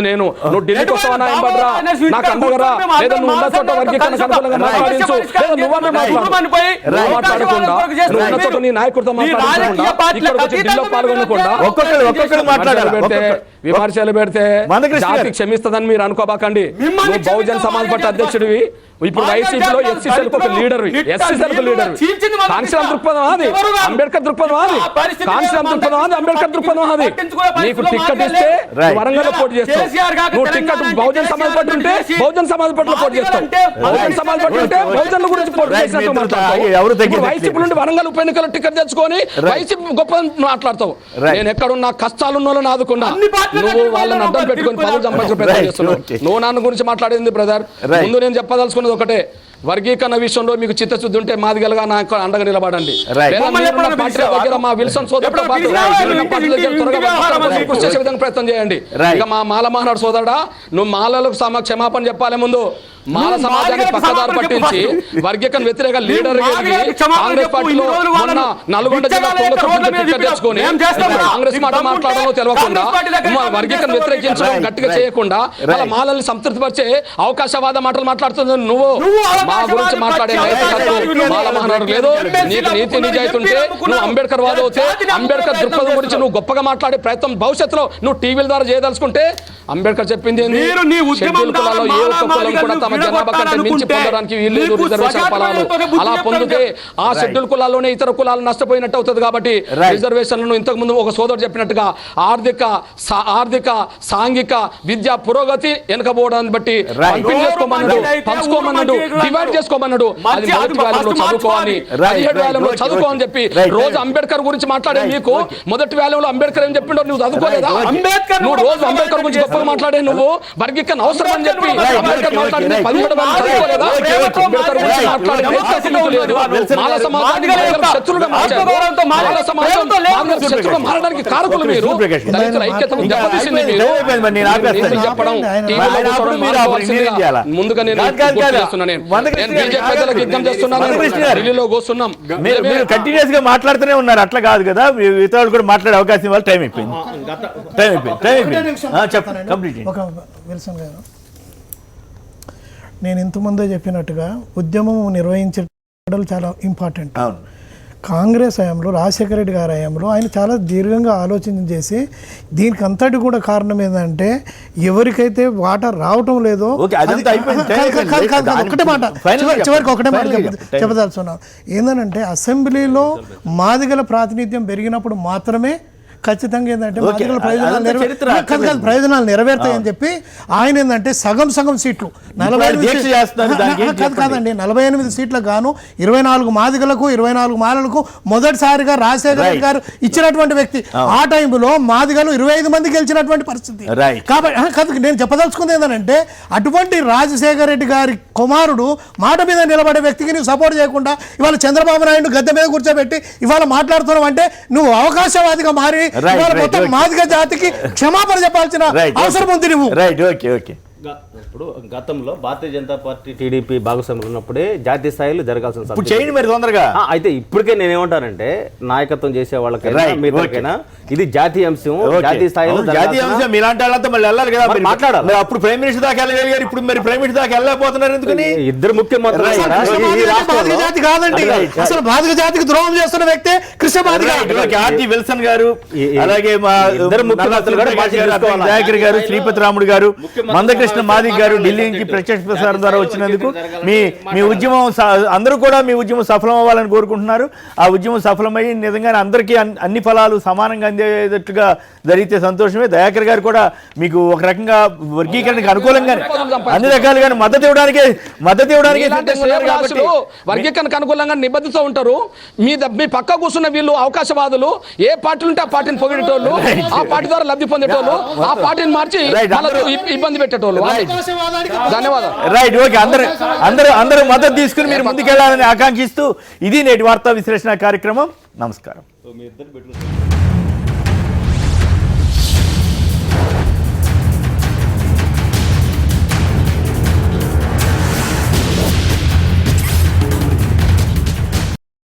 నేను. నువ్వు ఢిల్లీకి వస్తావా? నాకు అందగరా లేదా నువ్వు ఉన్న చోట వర్గీకరణకు అనుకూలంగా మాట్లాడించు, లేదా నువ్వే మాట్లాడకుండా నువ్వు ఉన్న చోట నీ నాయకుడితో మాట్లాడుకుంటా విమర్శలు పెడితే జాతి క్షమిస్తుందని మీరు అనుకోబాకండి. నువ్వు బహుజన్ సమాజ్ పార్టీ అధ్యక్షుడివి, ఇప్పుడు వైసీపీలో ఎస్సీ సెల్ ఒక లీడర్, ఎస్సీ సెల్ లీడర్. కాంక్షణ దృక్పథం అది, అంబేద్కర్ దృక్పథం అది, కాంక్షణ దృక్పథం అది, అంబేద్కర్ దృక్పథం అది. నీకు టికెట్ ఇస్తే వరంగల్ పోటీ చేస్తావు. నువ్వు టికెట్ బహుజన్ సమాజ్ పార్టీ ఉంటే బహుజన్ సమాజ్ పార్టీలో పోటీ చేస్తావు. బహుజన్ సమాజ్ పార్టీ ఉంటే బహుజనుల గురించి పోటీ చేసినట్టు మాట్లాడతావు. వైసీపీ నుండి వరంగల్ ఉప ఎన్నికల్లో టికెట్ తెచ్చుకొని వైసీపీ గొప్ప మాట్లాడతావు. నేను ఎక్కడున్నా కష్టాలున్న వాళ్ళని ఆదుకున్నా, నువ్వు వాళ్ళని అడ్డం పెట్టుకుని పదవులు సంపాదించిన ప్రయత్నం చేస్తున్నావు. నువ్వు నాన్న గురించి మాట్లాడింది బ్రదర్. ముందు నేను చెప్పదలుచుకున్నది ఒకటే, వర్గీకరణ విషయంలో మీకు చిత్తశుద్ధి ఉంటే మాదిగలుగా నాకు అండగా నిలబడండి. మా విల్సన్ సోదరుడు ప్రయత్నం చేయండి. ఇక మా మాల మహానాడు సోదరుడా, నువ్వు మాలలకు క్షమాపణ చెప్పాలి. ముందు మాల సమాజాన్ని పక్కదారి పట్టించి వర్గీకరణ వ్యతిరేక లీడర్ కాంగ్రెస్ పార్టీలో మొన్న నల్గొండ జిల్లా టికెట్ తెచ్చుకొని కాంగ్రెస్ మాట మాట్లాడడం తెలియకుండా వర్గీకరణ వ్యతిరేకించడం గట్టిగా చేయకుండా వాళ్ళ మాలల్ని సంతృప్తి పరిచే అవకాశవాద మాటలు మాట్లాడుతుంది. నువ్వు మా గురించి మాట్లాడే మాల మహానాడు లేదు. నీకు నీతి నిజాయితీ ఉంటే నువ్వు అంబేద్కర్ వాదు అవుతే అంబేద్కర్ దృక్పథం గురించి నువ్వు గొప్పగా మాట్లాడే ప్రయత్నం భవిష్యత్తులో నువ్వు టీవీల ద్వారా చేయదలుచుకుంటే అంబేద్కర్ చెప్పింది షెడ్యూల్ కులాల్లో ఏ ఒక్క కులం కూడా తమ జనాభా కంటే మించి పొందడానికి వీళ్ళు రిజర్వేషన్ ఫలాలు అలా పొందితే ఆ షెడ్యూల్ కులాల్లోనే ఇతర కులాలు నష్టపోయినట్టు అవుతుంది. కాబట్టి రిజర్వేషన్లను ఇంతకు ముందు ఒక సోదరుడు చెప్పినట్టుగా ఆర్థిక సాంఘిక విద్యా పురోగతి వెనకబోవడాన్ని బట్టి పంచుకోమన్నాడు, డివైడ్ చేసుకోమన్నాడు. అది మొదటి వ్యాలంలో చదువుకోవాలి, 17 వ్యాలంలో చదువుకోవాలని చెప్పి రోజు అంబేద్కర్ గురించి మాట్లాడే మీకు మొదటి వ్యాలంలో అంబేద్కర్ ఏం చెప్పిండో నువ్వు చదువుకోలేదా? నువ్వు రోజు అంబేద్కర్ గురించి గొప్పగా మాట్లాడే నువ్వు వర్గీకరణ అవసరం అని చెప్పి అంబేద్కర్ మాట్లాడింది 17 చదువుకోలేదా? అంబేద్కర్ గురించి మాట్లాడే మాల సమాజాన్ని శత్రువుగా మార్చారు. మాల సమాజం శత్రువుగా మారడానికి కారకులు మీరు. దళితుల ఐక్యతను దెబ్బతీసింది మీరు. చెప్పడం ముందుగా నేను ఢిల్లీలో కూర్చున్నాం.
మీరు కంటిన్యూస్ గా మాట్లాడుతూనే ఉన్నారు, అట్లా కాదు కదా. ఇతరులు కూడా మాట్లాడే అవకాశం ఇవ్వాలి. టైం అయిపోయింది.
విల్సన్ గారు, నేను ఇంతకుముందే చెప్పినట్టుగా ఉద్యమం నిర్వహించడం చాలా ఇంపార్టెంట్. కాంగ్రెస్ హయాంలో, రాజశేఖర రెడ్డి గారి హయాంలో ఆయన చాలా దీర్ఘంగా ఆలోచన చేసి దీనికి అంతటి కూడా కారణం ఏంటంటే ఎవరికైతే వాటర్ రావటం లేదో ఒకటే మాట చివరికి ఒకటే మాట చెప్పదలుచున్నాను. ఏంటంటే అసెంబ్లీలో మాదిగల ప్రాతినిధ్యం పెరిగినప్పుడు మాత్రమే ఖచ్చితంగా ఏంటంటే
ఓకే.
మాదిగల ప్రయోజనాలు
అదంతా చరిత్ర
ప్రయోజనాలు నెరవేరుతాయని చెప్పి ఆయన ఏంటంటే సగం సీట్లు 48
దీక్ష చేస్తున్నారు, దానికి ఏం చెప్పండి?
కాదండి 48 సీట్లకు గాను 24 మాదిగలకు 24 మాలలకు మొదటిసారిగా రాజశేఖర రెడ్డి గారు ఇచ్చినటువంటి వ్యక్తి. ఆ టైంలో మాదిగలు 25 మంది గెలిచినటువంటి పరిస్థితి.
Right.
కాబట్టి నేను చెప్పదలుచుకుంది ఏంటంటే అటువంటి రాజశేఖర రెడ్డి గారి కుమారుడు మాట మీద నిలబడే వ్యక్తికి నువ్వు సపోర్ట్ చేయకుండా ఇవాళ చంద్రబాబు నాయుడు గద్దె మీద కూర్చోబెట్టి ఇవాళ మాట్లాడుతున్నావు అంటే నువ్వు అవకాశవాదిగా మారి ఇవాళ మొత్తం మాదిగ జాతికి క్షమాపణ చెప్పాల్సిన అవసరం ఉంది నువ్వు.
Right, okay okay.
ఇప్పుడు గతంలో భారతీయ జనతా పార్టీ టీడీపీ భాగస్వాములు ఉన్నప్పుడే జాతీయ స్థాయిలో జరగాల్సిన
ఇప్పుడు
subject.
చేయండి మరి తొందరగా.
అయితే ఇప్పటికే నేనేమంటానంటే నాయకత్వం చేసే వాళ్ళకైనా
Right,
మీదకైనా ఇది జాతీయ అంశం,
ఓకే.
జాతీయ స్థాయిలో
అవును, జాతీయ
జరగాల్సిన-
అంశం మీలాంటి వాళ్ళంతా మళ్ళీ వెళ్ళాలి కదా,
మరి
మీరు
మాట్లాడాలి.
మరి అప్పుడు ప్రైమ్ మినిస్టర్ దాకా వెళ్ళగలిగారు, ఇప్పుడు మరి ప్రైమ్ మినిస్టర్ దాకా వెళ్ళలేకపోతున్నారు ఎందుకని?
ఇద్దరు ముఖ్యమంత్రులు
Right.
కూడా
కృష్ణ
ఈ
మాదిగ అంటే
రాష్ట్రంలో-
మాదిగ జాతి కాదండి.
Right.
అసలు మాదిగ జాతికి ద్రోహం చేస్తున్న వ్యక్తే Krishna Madiga.
Right, okay. RT Wilson garu, అలాగే మా
ఇద్దరు ముఖ్యమంత్రులు కూడా బాధ్యత తీసుకోవాలి.
దయాకర్ గారు, శ్రీపతి రాముడు గారు, మందకృష్ణ మాదిక్ గారు ఢిల్లీ నుంచి ప్రత్యక్ష ప్రసారం ద్వారా వచ్చినందుకు మీ ఉద్యమం అందరూ కూడా మీ ఉద్యమం సఫలం అవ్వాలని కోరుకుంటున్నారు. ఆ ఉద్యమం సఫలమై నిజంగానే అందరికీ అన్ని ఫలాలు సమానంగా అందేటట్టుగా జరిగితే సంతోషమే. దయాకర్ గారు కూడా మీకు ఒక రకంగా వర్గీకరణకు అనుకూలంగానే అన్ని రకాలుగానే మద్దతు ఇవ్వడానికి సిద్ధంగా ఉన్నారు కాబట్టి
వర్గీకరణకు అనుకూలంగా నిబద్ధతో ఉంటారు. మీ పక్క కూర్చున్న వీళ్ళు అవకాశవాదులు ఏ పార్టీలు ఉంటే ఆ పార్టీని పొగిడేటోళ్ళు, ఆ పార్టీ ద్వారా లబ్ధి పొందేటోళ్ళు, ఆ పార్టీని మార్చి ఇబ్బంది పెట్టేటోళ్ళు. ధన్యవాదాలు.
Right, okay. అందరూ మద్దతు తీసుకుని మీరు ముందుకెళ్లాలని ఆకాంక్షిస్తూ ఇది నేటి వార్తా విశ్లేషణ కార్యక్రమం. నమస్కారం.